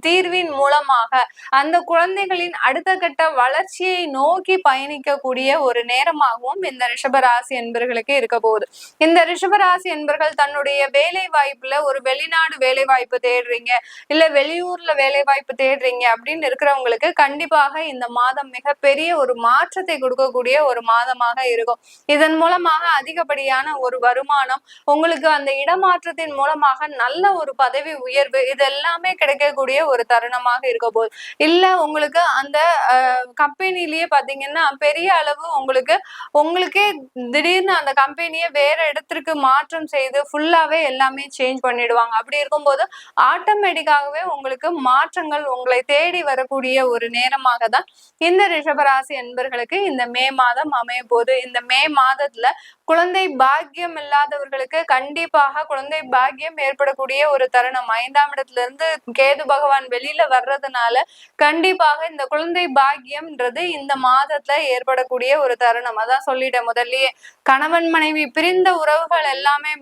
தீர்வின் மூலமாக அந்த குழந்தைகளின் அடுத்த கட்ட வளர்ச்சியை நோக்கி பயணிக்கக்கூடிய ஒரு நேரமாகவும் இந்த ரிஷபராசி என்பர்களுக்கு இருக்க போகுது. இந்த ரிஷபராசி என்பர்கள் தன்னுடைய வேலை வாய்ப்புல ஒரு வெளிநாடு வேலை வாய்ப்பு தேடுறீங்க, இல்ல வெளி வெளியூர்ல வேலை வாய்ப்பு தேடுறீங்க அப்படின்னு இருக்கிறவங்களுக்கு கண்டிப்பாக இந்த மாதம் மிகப்பெரிய ஒரு மாற்றத்தை கொடுக்கக்கூடிய ஒரு மாதமாக இருக்கும். இதன் மூலமாக அதிகப்படியான ஒரு வருமானம், உங்களுக்கு அந்த இடமாற்றத்தின் மூலமாக நல்ல ஒரு பதவி உயர்வு, இது எல்லாமே கிடைக்கக்கூடிய ஒரு தருணமாக இருக்க போகுது. இல்ல உங்களுக்கு அந்த கம்பெனிலேயே பாத்தீங்கன்னா பெரிய அளவு உங்களுக்கே திடீர்னு அந்த கம்பெனியை வேற இடத்திற்கு மாற்றம் செய்து ஃபுல்லாவே எல்லாமே சேஞ்ச் பண்ணிடுவாங்க. அப்படி இருக்கும்போது ஆட்டோமேட்டிக்காகவே உங்களுக்கு மாற்றங்கள் உங்களை தேடி வரக்கூடிய ஒரு நேரமாக தான் இந்த ரிஷபராசி என்பர்களுக்கு இந்த மே மாதம் அமைய போது. இந்த மே மாதத்துல குழந்தை பாக்கியம் இல்லாதவர்களுக்கு கண்டிப்பாக குழந்தை பாக்கியம் ஏற்படக்கூடிய ஒரு தருணம். 5ஆம் இடத்துல இருந்து கேது பகவான் வெளியில வர்றதுனால கண்டிப்பாக இந்த குழந்தை பாக்கியம்ன்றது இந்த மாதத்துல ஏற்படக்கூடிய ஒரு தருணம். அதான் சொல்லிட்டேன் முதல்லயே, கணவன் மனைவி பிரிந்த உறவுகள் எல்லாமே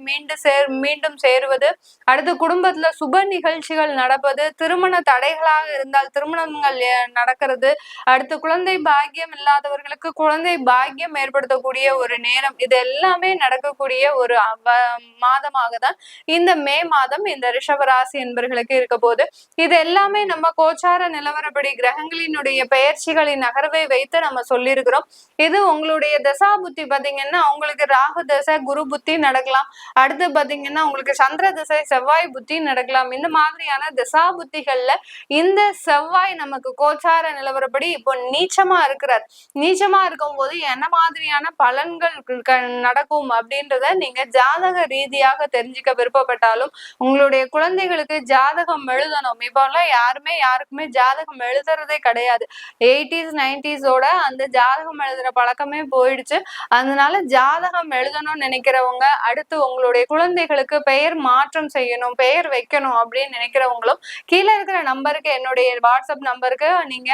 மீண்டும் சேருவது, அடுத்து குடும்பத்துல சுப நிகழ்ச்சிகள் நடப்பது, திருமண தடைகளாக இருந்தால் திருமணங்கள் நடக்கிறது, அடுத்து குழந்தை பாக்கியம் இல்லாதவர்களுக்கு குழந்தை பாக்கியம் ஏற்படுத்தக்கூடிய ஒரு நேரம், இது எல்லாமே நடக்கக்கூடிய ஒரு மாதமாக தான் இந்த மே மாதம் இந்த ரிஷபராசி என்பர்களுக்கு இருக்க போது. இது எல்லாமே நம்ம கோச்சார நிலவரப்படி கிரகங்களினுடைய பெயர்ச்சிகளின் நகர்வை வைத்து நம்ம சொல்லியிருக்கிறோம். இது உங்களுடைய தசா புத்தி பாத்தீங்கன்னா உங்களுக்கு ராகு தசை குரு புத்தி நடக்கலாம், அடுத்து பாத்தீங்கன்னா உங்களுக்கு சந்திர தசை செவ்வாய் புத்தி நடக்கலாம். இந்த மாதிரியான தசா புத்திகள்ல இந்த செவ்வாய் நமக்கு கோச்சார நிலவரப்படி இப்போ நீச்சமா இருக்கிறார். நீச்சமா இருக்கும் போது என்ன மாதிரியான பலன்கள் நடக்கும் அப்படின்றத நீங்க ஜாதக ரீதியாக தெரிஞ்சுக்க விருப்பப்பட்டாலும் உங்களுடைய குழந்தைகளுக்கு ஜாதகம் எழுதணும். இப்போல்லாம் யாருக்குமே ஜாதகம் எழுதுறதே கிடையாது. 80s 90s அந்த ஜாதகம் எழுதுற பழக்கமே போயிடுச்சு. அதனால ஜாதகம் எழுதணும்னு நினைக்கிறவங்க, அடுத்து உங்களுடைய குழந்தைகளுக்கு பெயர் மாற்றம் செய்யணும், பெயர் வைக்கணும் அப்படின்னு நினைக்கிறவங்களும் கீழே இருக்கிற நம்பருக்கு, என்னுடைய வாட்ஸ்அப் நம்பருக்கு நீங்க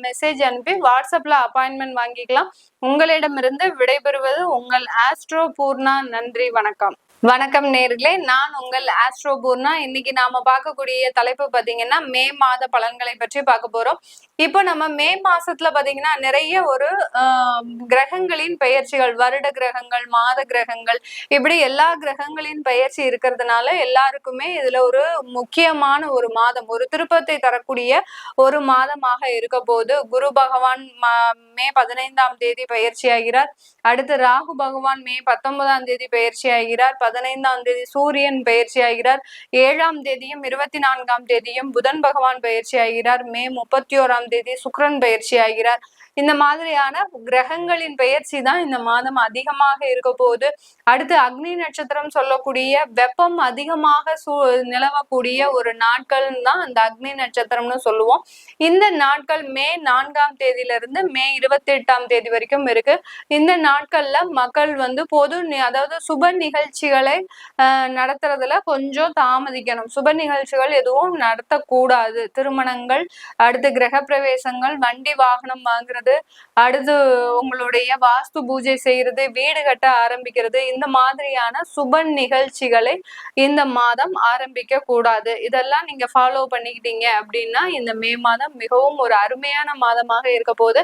மெசேஜ் அனுப்பி வாட்ஸ்அப்ல அப்பாயின்மெண்ட் வாங்கிக்கலாம். உங்களிடமிருந்து விடைபெறுவது உங்கள் ஆஸ்ட்ரோ பூர்ணா. நன்றி, வணக்கம். வணக்கம் நேர்களே, நான் உங்கள் ஆஸ்ட்ரோ பூர்ணா. இன்னைக்கு நாம பார்க்கக்கூடிய தலைப்பு பாத்தீங்கன்னா மே மாத பலன்களை பற்றி பார்க்க போறோம். இப்போ நம்ம மே மாசத்துல பாத்தீங்கன்னா நிறைய ஒரு கிரகங்களின் பெயர்ச்சிகள், வருட கிரகங்கள், மாத கிரகங்கள், இப்படி எல்லா கிரகங்களின் பெயர்ச்சி இருக்கிறதுனால எல்லாருக்குமே இதுல ஒரு முக்கியமான ஒரு மாதம், ஒரு திருப்பத்தை தரக்கூடிய ஒரு மாதமாக இருக்க போது. குரு பகவான் மே 15ஆம் தேதி பயிற்சி ஆகிறார். அடுத்து ராகு பகவான் மே 19ஆம் தேதி பயிற்சி ஆகிறார். 15ஆம் தேதி சூரியன் பயிற்சி ஆகிறார். 7ஆம் தேதியும் 24ஆம் தேதியும் புதன் பகவான் பயிற்சி ஆகிறார். மே 31ஆம் தேதி சுக்கிரன் பயிற்சி ஆகிறார். இந்த மாதிரியான கிரகங்களின் பெயர்ச்சி தான் இந்த மாதம் அதிகமாக இருக்க போகுது. அடுத்து அக்னி நட்சத்திரம் சொல்லக்கூடிய வெப்பம் அதிகமாக நிலவக்கூடிய ஒரு நாட்கள் தான் அந்த அக்னி நட்சத்திரம்னு சொல்லுவோம். இந்த நாட்கள் மே 4ஆம் தேதியிலிருந்து மே 28ஆம் தேதி வரைக்கும் இருக்கு. இந்த நாட்கள்ல மக்கள் பொது அதாவது சுப நிகழ்ச்சிகளை நடத்துறதுல கொஞ்சம் தாமதிக்கணும். சுப நிகழ்ச்சிகள் எதுவும் நடத்தக்கூடாது. திருமணங்கள், அடுத்து கிரக பிரவேசங்கள், வண்டி வாகனம் வாங்குறது, அடுத்து உங்களுடைய வாஸ்து பூஜை செய்யறது, வீடு கட்ட ஆரம்பிக்கிறது, இந்த மாதிரியான சுப நிகழ்ச்சிகளை இந்த மாதம் ஆரம்பிக்க கூடாது. இதெல்லாம் நீங்க ஃபாலோ பண்ணிக்கிட்டீங்க அப்படின்னா இந்த மே மாதம் மிகவும் ஒரு அருமையான மாதமாக இருக்க போது.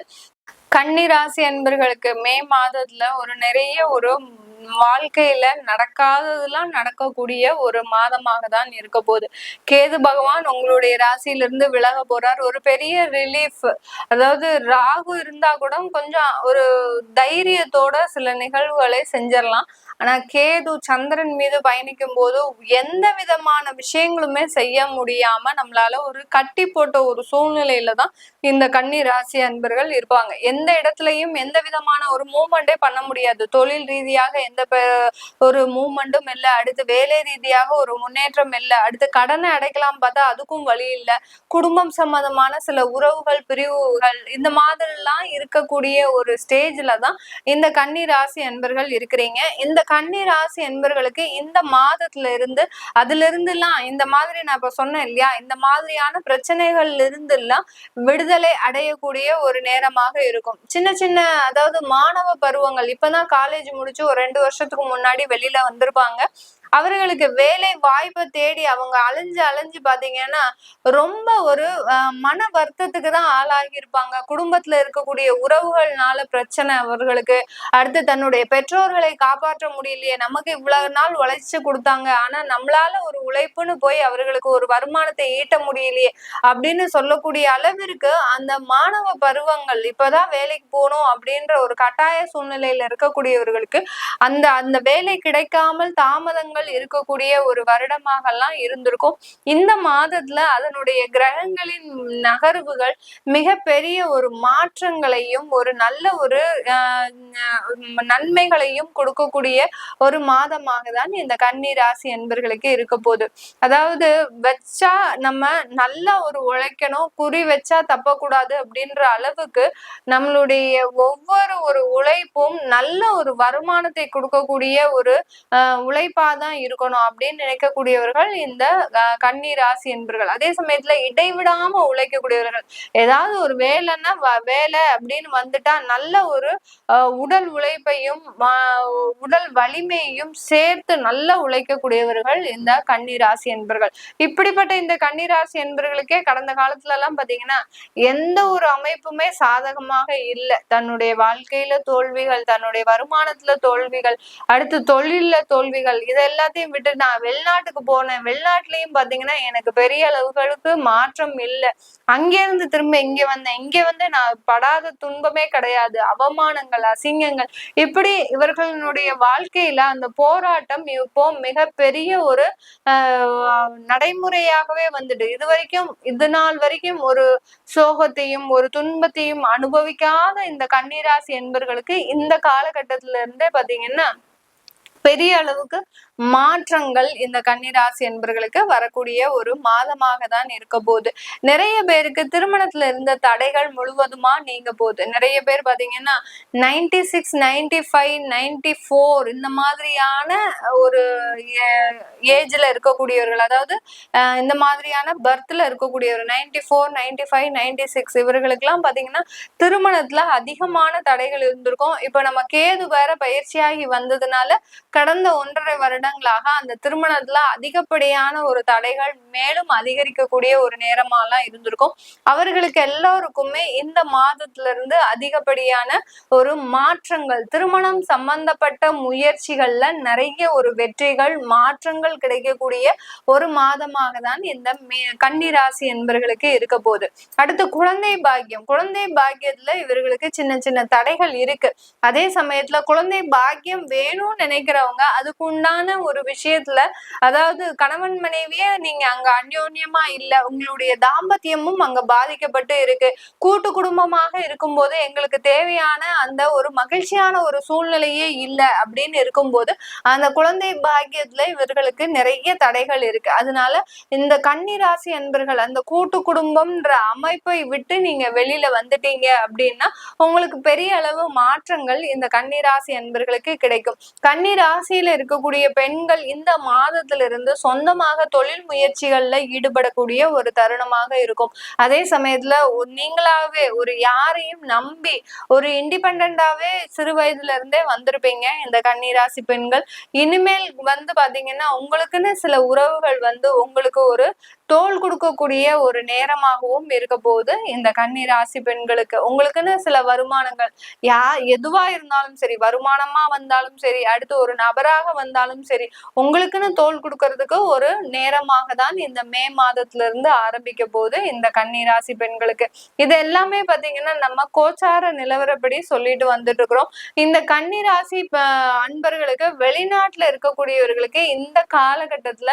கன்னி ராசி அன்பர்களுக்கு மே மாதத்துல நிறைய ஒரு வாழ்க்கையில நடக்காததெல்லாம் நடக்கக்கூடிய ஒரு மாதமாக தான் இருக்க போகுது. கேது பகவான் உங்களுடைய ராசியிலிருந்து விலக போறார். ஒரு பெரிய ரிலீஃப், அதாவது ராகு இருந்தா கூட கொஞ்சம் ஒரு தைரியத்தோட சில நிகழ்வுகளை செஞ்சிடலாம். ஆனா கேது சந்திரன் மீது பயணிக்கும் போது எந்த விதமான விஷயங்களுமே செய்ய முடியாம நம்மளால ஒரு கட்டி போட்ட ஒரு சூழ்நிலையில தான் இந்த கன்னி ராசி அன்பர்கள் இருப்பாங்க. எந்த இடத்துலயும் எந்த விதமான ஒரு மூவ்மெண்டே பண்ண முடியாது. தொழில் ரீதியாக எந்த ஒரு மூவ்மெண்ட்டும் இல்லை, அடுத்து வேலை ரீதியாக ஒரு முன்னேற்றம் இல்லை, அடுத்து கடனை அடைக்கலாம் பார்த்தா அதுக்கும் வழி இல்லை, குடும்பம் சம்பந்தமான சில உறவுகள் பிரிவுகள் இந்த மாதிரி எல்லாம் இருக்கக்கூடிய ஒரு ஸ்டேஜ்ல தான் இந்த கன்னி ராசி அன்பர்கள் இருக்கிறீங்க. இந்த கன்னி ராசி அன்பர்களுக்கு இந்த மாதத்துல இருந்து எல்லாம் இந்த மாதிரி நான் இப்ப சொன்னேன் இல்லையா, இந்த மாதிரியான பிரச்சனைகள்ல இருந்து எல்லாம் விடுதலை அடையக்கூடிய ஒரு நேரமாக இருக்கும். சின்ன சின்ன அதாவது மாணவ பருவங்கள், இப்பதான் காலேஜ் முடிச்சு ஒரு 2 வருஷத்துக்கு முன்னாடி வெளியில வந்திருப்பாங்க. அவர்களுக்கு வேலை வாய்ப்பை தேடி அவங்க அலைஞ்சு அலைஞ்சு பாத்தீங்கன்னா ரொம்ப ஒரு மன வருத்தத்துக்கு தான் ஆளாகி இருப்பாங்க. குடும்பத்துல இருக்கக்கூடிய உறவுகள்னால பிரச்சனை அவர்களுக்கு. அடுத்து தன்னுடைய பெற்றோர்களை காப்பாற்ற முடியலையே, நமக்கு இவ்வளவு நாள் உழைச்சு கொடுத்தாங்க, ஆனா நம்மளால ஒரு உழைப்புன்னு போய் அவர்களுக்கு ஒரு வருமானத்தை ஈட்ட முடியலையே அப்படின்னு சொல்லக்கூடிய அளவிற்கு அந்த மாணவ பருவங்கள் இப்பதான் வேலைக்கு போகணும் அப்படின்ற ஒரு கட்டாய சூழ்நிலையில இருக்கக்கூடியவர்களுக்கு அந்த அந்த வேலை கிடைக்காமல் தாமதங்கள் இருக்கக்கூடிய ஒரு வருடமாகலாம் இருந்திருக்கும். இந்த மாதத்துல அதனுடைய கிரகங்களின் நகர்வுகள் மிக பெரிய ஒரு மாற்றங்களையும் ஒரு நல்ல ஒரு நன்மைகளையும் கொடுக்கக்கூடிய ஒரு மாதமாக தான் இந்த கன்னி ராசி என்பர்களுக்கு இருக்க போகுது. அதாவது வச்சா நம்ம நல்லா ஒரு உழைக்கணும், குறி வச்சா தப்பக்கூடாது அப்படின்ற அளவுக்கு நம்மளுடைய ஒவ்வொரு ஒரு உழைப்பும் நல்ல ஒரு வருமானத்தை கொடுக்கக்கூடிய ஒரு உழைப்பாதான் இருக்கணும் அப்படின்னு நினைக்கக்கூடியவர்கள் இந்த கன்னி ராசி என்பர்கள். அதே சமயத்துல இடைவிடாம உழைக்கக்கூடியவர்கள். ஏதாவது ஒரு வேலைன்னா வேலை அப்படின்னு வந்துட்டா நல்ல ஒரு உடல் உழைப்பையும் உடல் வலிமையையும் சேர்த்து நல்லா உழைக்கக்கூடியவர்கள் இந்த கன்னி ராசி என்பர்கள். இப்படிப்பட்ட இந்த கன்னி ராசி என்பர்களுக்கே கடந்த காலத்துல எல்லாம் பாத்தீங்கன்னா எந்த ஒரு அமைப்புமே சாதகமாக இல்லை. தன்னுடைய வாழ்க்கையில தோல்விகள், தன்னுடைய வருமானத்துல தோல்விகள், அடுத்து தொழில்ல தோல்விகள், இது எல்லாத்தையும் விட்டு நான் வெளிநாட்டுக்கு போனேன், வெளிநாட்டுலயும் பாத்தீங்கன்னா எனக்கு பெரிய அளவுகளுக்கு மாற்றம் இல்லை, அங்கிருந்து திரும்ப இங்க வந்தேன், இங்க வந்து நான் படாத துன்பமே கிடையாது, அவமானங்கள், அசிங்கங்கள், இப்படி இவர்களுடைய வாழ்க்கையில அந்த போராட்டம் இப்போ மிக பெரிய ஒரு நடைமுறையாகவே வந்துட்டு இது நாள் வரைக்கும் ஒரு சோகத்தையும் ஒரு துன்பத்தையும் அனுபவிக்காத இந்த கன்னிராசி என்பர்களுக்கு இந்த காலகட்டத்தில இருந்தே பாத்தீங்கன்னா பெரிய அளவுக்கு மாற்றங்கள் இந்த கன்னிராசி என்பர்களுக்கு வரக்கூடிய ஒரு மாதமாக தான் இருக்க போகுது. நிறைய பேருக்கு திருமணத்துல இருந்த தடைகள் முழுவதுமா நீங்க போகுது. நிறைய பேர் பாத்தீங்கன்னா 96, 95, 94 இந்த மாதிரியான ஒரு ஏஜ்ல இருக்கக்கூடியவர்கள், அதாவது இந்த மாதிரியான பர்த்ல இருக்கக்கூடியவர் 94, 95, 96 இவர்களுக்கு எல்லாம் பாத்தீங்கன்னா திருமணத்துல அதிகமான தடைகள் இருந்திருக்கும். இப்ப நம்ம கேது வேற பயிற்சியாகி வந்ததுனால கடந்த 1.5 வருடங்களாக அந்த திருமணத்துல அதிகப்படியான ஒரு தடைகள் மேலும் அதிகரிக்கக்கூடிய ஒரு நேரமாலாம் இருந்திருக்கும். அவர்களுக்கு எல்லாருக்குமே இந்த மாதத்துல இருந்து அதிகப்படியான ஒரு மாற்றங்கள், திருமணம் சம்பந்தப்பட்ட முயற்சிகள்ல நிறைய ஒரு வெற்றிகள், மாற்றங்கள் கிடைக்கக்கூடிய ஒரு மாதமாக தான் இந்த கன்னிராசி என்பவர்களுக்கு இருக்க போகுது. அடுத்து குழந்தை பாக்கியம். குழந்தை பாக்கியத்துல இவர்களுக்கு சின்ன சின்ன தடைகள் இருக்கு. அதே சமயத்துல குழந்தை பாக்கியம் வேணும்னு நினைக்கிறவங்க அதுக்கு உண்டான ஒரு விஷயத்துல, அதாவது கணவன் மனைவியே நீங்க அங்க அந்யோன்யமா இல்ல, உங்களுடைய தாம்பத்தியமும் அங்க பாதிக்கப்பட்டு இருக்கு, கூட்டு குடும்பமாக இருக்கும் போது எங்களுக்கு தேவையான அந்த ஒரு மகிழ்ச்சியான ஒரு சூழ்நிலையே இல்லை அப்படின்னு இருக்கும்போது அந்த குழந்தை பாக்கியத்துல இவர்களுக்கு நிறைய தடைகள் இருக்கு. அதனால இந்த கன்னிராசி அன்பர்கள் அந்த கூட்டு குடும்பம்ன்ற அமைப்பை விட்டு நீங்க வெளியில வந்துட்டீங்க அப்படின்னா உங்களுக்கு பெரிய அளவு மாற்றங்கள் இந்த கன்னிராசி அன்பர்களுக்கு கிடைக்கும். கன்னிராசியில இருக்கக்கூடிய பெண்கள் இந்த மாதத்துல இருந்து சொந்தமாக தொழில் முயற்சிகள்ல ஈடுபடக்கூடிய ஒரு தருணமாக இருக்கும். அதே சமயத்துல நீங்களாவே ஒரு யாரையும் நம்பி ஒரு இண்டிபெண்டாவே சிறு வயதுல இருந்தே வந்திருப்பீங்க இந்த கன்னிராசி பெண்கள். இனிமேல் வந்து பாத்தீங்கன்னா உங்களுக்குன்னு சில உறவுகள் வந்து உங்களுக்கு ஒரு தோல் கொடுக்கக்கூடிய ஒரு நேரமாகவும் இருக்க போகுது இந்த கன்னிராசி பெண்களுக்கு. உங்களுக்குன்னு சில வருமானங்கள் எதுவா இருந்தாலும் சரி, வருமானமா வந்தாலும் சரி, அடுத்து ஒரு நபராக வந்தாலும் சரி, உங்களுக்குன்னு தோல் கொடுக்கறதுக்கு ஒரு நேரமாக தான் இந்த மே மாதத்துல இருந்து ஆரம்பிக்க போகுது இந்த கன்னிராசி பெண்களுக்கு. இது எல்லாமே பாத்தீங்கன்னா நம்ம கோச்சார நிலவரப்படி சொல்லிட்டு வந்துட்டு இருக்கிறோம். இந்த கன்னிராசி அன்பர்களுக்கு வெளிநாட்டுல இருக்கக்கூடியவர்களுக்கு இந்த காலகட்டத்துல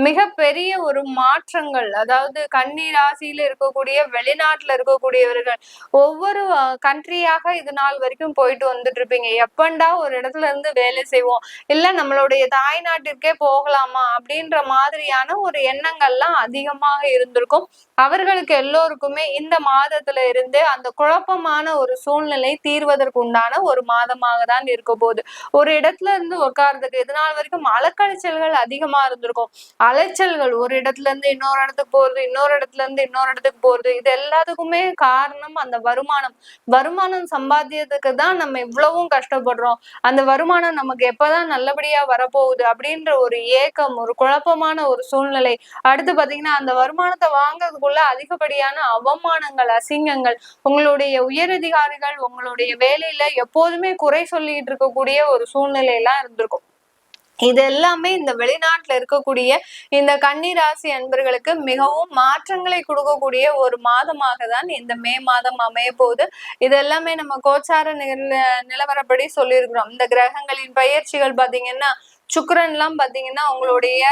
மிகப்பெரிய ஒரு மாற்றங்கள், அதாவது கன்னிராசியில இருக்கக்கூடிய வெளிநாட்டுல இருக்கக்கூடியவர்கள் ஒவ்வொரு கண்ட்ரியாக இது நாள் வரைக்கும் போயிட்டு வந்துட்டு இருப்பீங்க. எப்பண்டா ஒரு இடத்துல இருந்து வேலை செய்வோம், இல்ல நம்மளுடைய தாய் நாட்டிற்கே போகலாமா அப்படின்ற மாதிரியான ஒரு எண்ணங்கள்லாம் அதிகமாக இருந்திருக்கும். அவர்களுக்கு எல்லோருக்குமே இந்த மாதத்துல இருந்து அந்த குழப்பமான ஒரு சூழ்நிலை தீர்வதற்கு உண்டான ஒரு மாதமாக தான் இருக்க போகுது. ஒரு இடத்துல இருந்து உட்கார்றதுக்கு இது நாள் வரைக்கும் அலக்கழிச்சல்கள் அதிகமா இருந்திருக்கும். அலைச்சல்கள், ஒரு இடத்துல இருந்து இன்னொரு இன்னொரு இடத்துக்கு போறது, இன்னொரு இடத்துல இருந்து இன்னொரு இடத்துக்கு போறது, இது எல்லாத்துக்குமே காரணம் அந்த வருமானம். வருமானம் சம்பாத்தியத்துக்கு தான் நம்ம இவ்வளவும் கஷ்டப்படுறோம். அந்த வருமானம் நமக்கு எப்பதான் நல்லபடியா வரப்போகுது அப்படின்ற ஒரு ஏக்கம், ஒரு குழப்பமான ஒரு சூழ்நிலை. அடுத்து பாத்தீங்கன்னா அந்த வருமானத்தை வாங்குறதுக்குள்ள அதிகப்படியான அவமானங்கள், அசிங்கங்கள், உங்களுடைய உயரதிகாரிகள் உங்களுடைய வேலையில எப்போதுமே குறை சொல்லிட்டு இருக்கக்கூடிய ஒரு சூழ்நிலை எல்லாம் இருந்திருக்கும். இது எல்லாமே இந்த வெளிநாட்டுல இருக்கக்கூடிய இந்த கன்னி ராசி அன்பர்களுக்கு மிகவும் மாற்றங்களை கொடுக்கக்கூடிய ஒரு மாதமாக தான் இந்த மே மாதம் அமைய போகுது. இது எல்லாமே நம்ம கோச்சார நிலவரப்படி சொல்லியிருக்கிறோம். இந்த கிரகங்களின் பயிற்சிகள் பாத்தீங்கன்னா சுக்கிரன் எல்லாம் பாத்தீங்கன்னா உங்களுடைய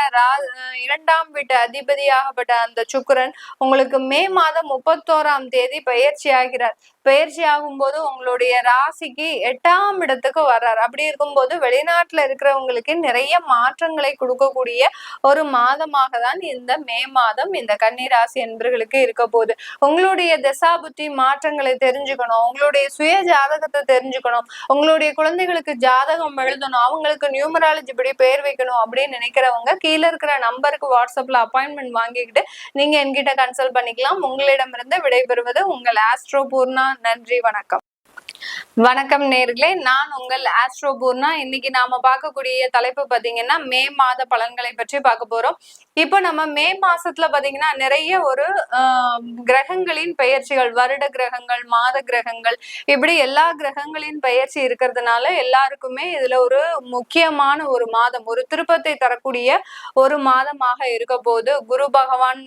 2ஆம் வீட்டு அதிபதியாகப்பட்ட அந்த சுக்கிரன் உங்களுக்கு மே மாதம் 31ஆம் தேதி பயிற்சி ஆகிறார். பயிற்சி ஆகும் போது உங்களுடைய ராசிக்கு 8ஆம் இடத்துக்கு வர்றார். அப்படி இருக்கும்போது வெளிநாட்டுல இருக்கிறவங்களுக்கு நிறைய மாற்றங்களை கொடுக்கக்கூடிய ஒரு மாதமாக தான் இந்த மே மாதம் இந்த கன்னி ராசி என்பர்களுக்கு இருக்க போகுது. உங்களுடைய தசாபுத்தி மாற்றங்களை தெரிஞ்சுக்கணும், உங்களுடைய சுய ஜாதகத்தை தெரிஞ்சுக்கணும், உங்களுடைய குழந்தைகளுக்கு ஜாதகம் எழுதணும், அவங்களுக்கு நியூமராலஜி படி பேர் வைக்கணும் அப்படின்னு நினைக்கிறவங்க கீழே இருக்கிற நம்பருக்கு வாட்ஸ்அப்ல அப்பாயின்மெண்ட் வாங்கிக்கிட்டு நீங்க என்கிட்ட கன்சல்ட் பண்ணிக்கலாம். உங்களிடமிருந்து விடைபெறுவது உங்கள் ஆஸ்ட்ரோ பூர்ணா. நன்றி, வணக்கம். வணக்கம் நேர்களே, நான் உங்கள் ஆஸ்ட்ரோ பூர்ணா. இன்னைக்கு நாம பார்க்கக்கூடிய தலைப்பு பாத்தீங்கன்னா மே மாத பலன்களை பற்றி பார்க்க போறோம். இப்போ நம்ம மே மாசத்துல பாத்தீங்கன்னா நிறைய ஒரு கிரகங்களின் பெயர்ச்சிகள், வருட கிரகங்கள், மாத கிரகங்கள், இப்படி எல்லா கிரகங்களின் பெயர்ச்சி இருக்கிறதுனால எல்லாருக்குமே இதுல ஒரு முக்கியமான ஒரு மாதம், ஒரு திருப்பத்தை தரக்கூடிய ஒரு மாதமாக இருக்க போது. குரு பகவான்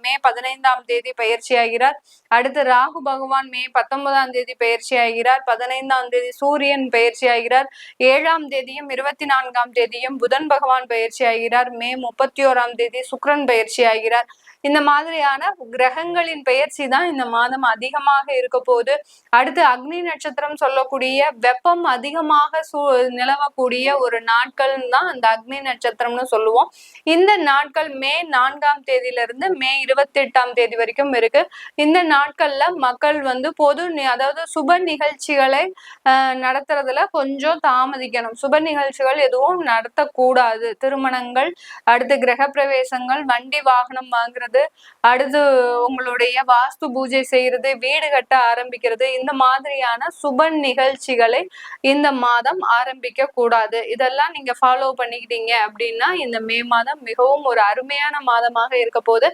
மே 15ஆம் தேதி பயிற்சி ஆகிறார். அடுத்து ராகு பகவான் மே 19ஆம் தேதி பயிற்சி ஆகிறார். 15ஆம் தேதி சூரியன் பயிற்சி ஆகிறார். 7ஆம் தேதியும் 24ஆம் தேதியும் புதன் பகவான் பயிற்சி ஆகிறார். மே 31ஆம் தேதி சுக்கிரன் பயிற்சி ஆகிறார். இந்த மாதிரியான கிரகங்களின் பெயர்ச்சி தான் இந்த மாதம் அதிகமாக இருக்க போது. அடுத்து அக்னி நட்சத்திரம் சொல்லக்கூடிய வெப்பம் அதிகமாக நிலவக்கூடிய ஒரு நாட்கள் தான் அந்த அக்னி நட்சத்திரம்னு சொல்லுவோம். இந்த நாட்கள் மே 4ஆம் தேதியிலிருந்து மே 28ஆம் தேதி வரைக்கும் இருக்கு. இந்த நாட்கள்ல மக்கள் பொது அதாவது சுப நிகழ்ச்சிகளை நடத்துறதுல கொஞ்சம் தாமதிக்கணும். சுப நிகழ்ச்சிகள் எதுவும் நடத்தக்கூடாது. திருமணங்கள், அடுத்து கிரக பிரவேசங்கள், வண்டி வாகனம் வாங்குறது, அடுத்து உங்களுடைய வாஸ்து பூஜை செய்யறது, வீடு கட்ட ஆரம்பிக்கிறது, இந்த மாதிரியான சுப நிகழ்ச்சிகளை இந்த மாதம் ஆரம்பிக்க கூடாது. இதெல்லாம் நீங்க ஃபாலோ பண்ணிக்கிட்டீங்க அப்படின்னா இந்த மே மாதம் மிகவும் ஒரு அருமையான மாதமாக இருக்க போது.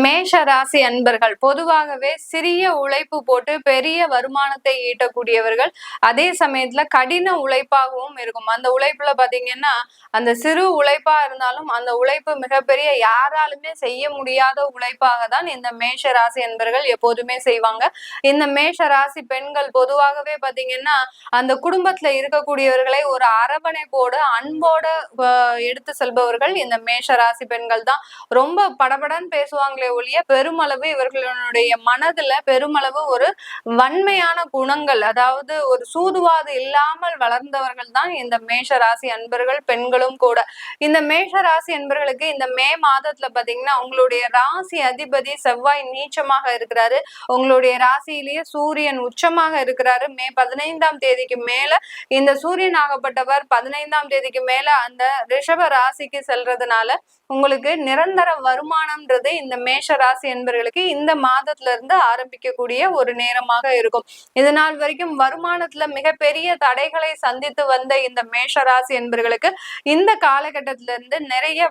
மேஷ ராசி அன்பர்கள் பொதுவாகவே சிறிய உழைப்பு போட்டு பெரிய வருமானத்தை ஈட்டக்கூடியவர்கள். அதே சமயத்துல கடின உழைப்பாகவும் இருக்கும். அந்த உழைப்புல பாத்தீங்கன்னா அந்த சிறு உழைப்பா இருந்தாலும் அந்த உழைப்பு மிகப்பெரிய, யாராலுமே செய்ய முடியாத உழைப்பாக தான் இந்த மேஷ ராசி அன்பர்கள் எப்போதுமே செய்வாங்க. இந்த மேஷ ராசி பெண்கள் பொதுவாகவே பாத்தீங்கன்னா அந்த குடும்பத்துல இருக்கக்கூடியவர்களை ஒரு அரவணைப்போடு அன்போட எடுத்து செல்பவர்கள் இந்த மேஷ ராசி பெண்கள் தான். ரொம்ப படபடன்னு பேசுவாங்களே ஒழிய பெருமளவு இவர்களுடைய மனதுல பெருமளவு ஒரு வன்மையான குணங்கள், அதாவது ஒரு சூதுவாது இல்லாமல் வளர்ந்தவர்கள் தான் இந்த மேஷ ராசி அன்பர்கள் பெண்களும் கூட. இந்த மேஷ ராசி அன்பர்களுக்கு இந்த மே மாதத்துல பாத்தீங்கன்னா உங்களுடைய ராசி அதிபதி செவ்வாய் நீச்சமாக இருக்கிறாரு. உங்களுடைய ராசியிலேயே சூரியன் உச்சமாக இருக்கிறாரு. மே 15ஆம் தேதிக்கு மேல இந்த சூரியன் ஆகப்பட்டவர் 15ஆம் தேதிக்கு மேல அந்த ரிஷப ராசிக்கு செல்றதுனால உங்களுக்கு நிரந்தர வருமானம்ன்றது இந்த மேஷ ராசி என்பவர்களுக்கு இந்த மாதத்துல இருந்து ஆரம்பிக்கக்கூடிய ஒரு நேரமாக இருக்கும். இது நாள் வரைக்கும் வருமானத்துல மிகப்பெரிய தடைகளை சந்தித்து வந்த இந்த மேஷ ராசி என்பவர்களுக்கு இந்த காலகட்டத்தில இருந்து நிறைய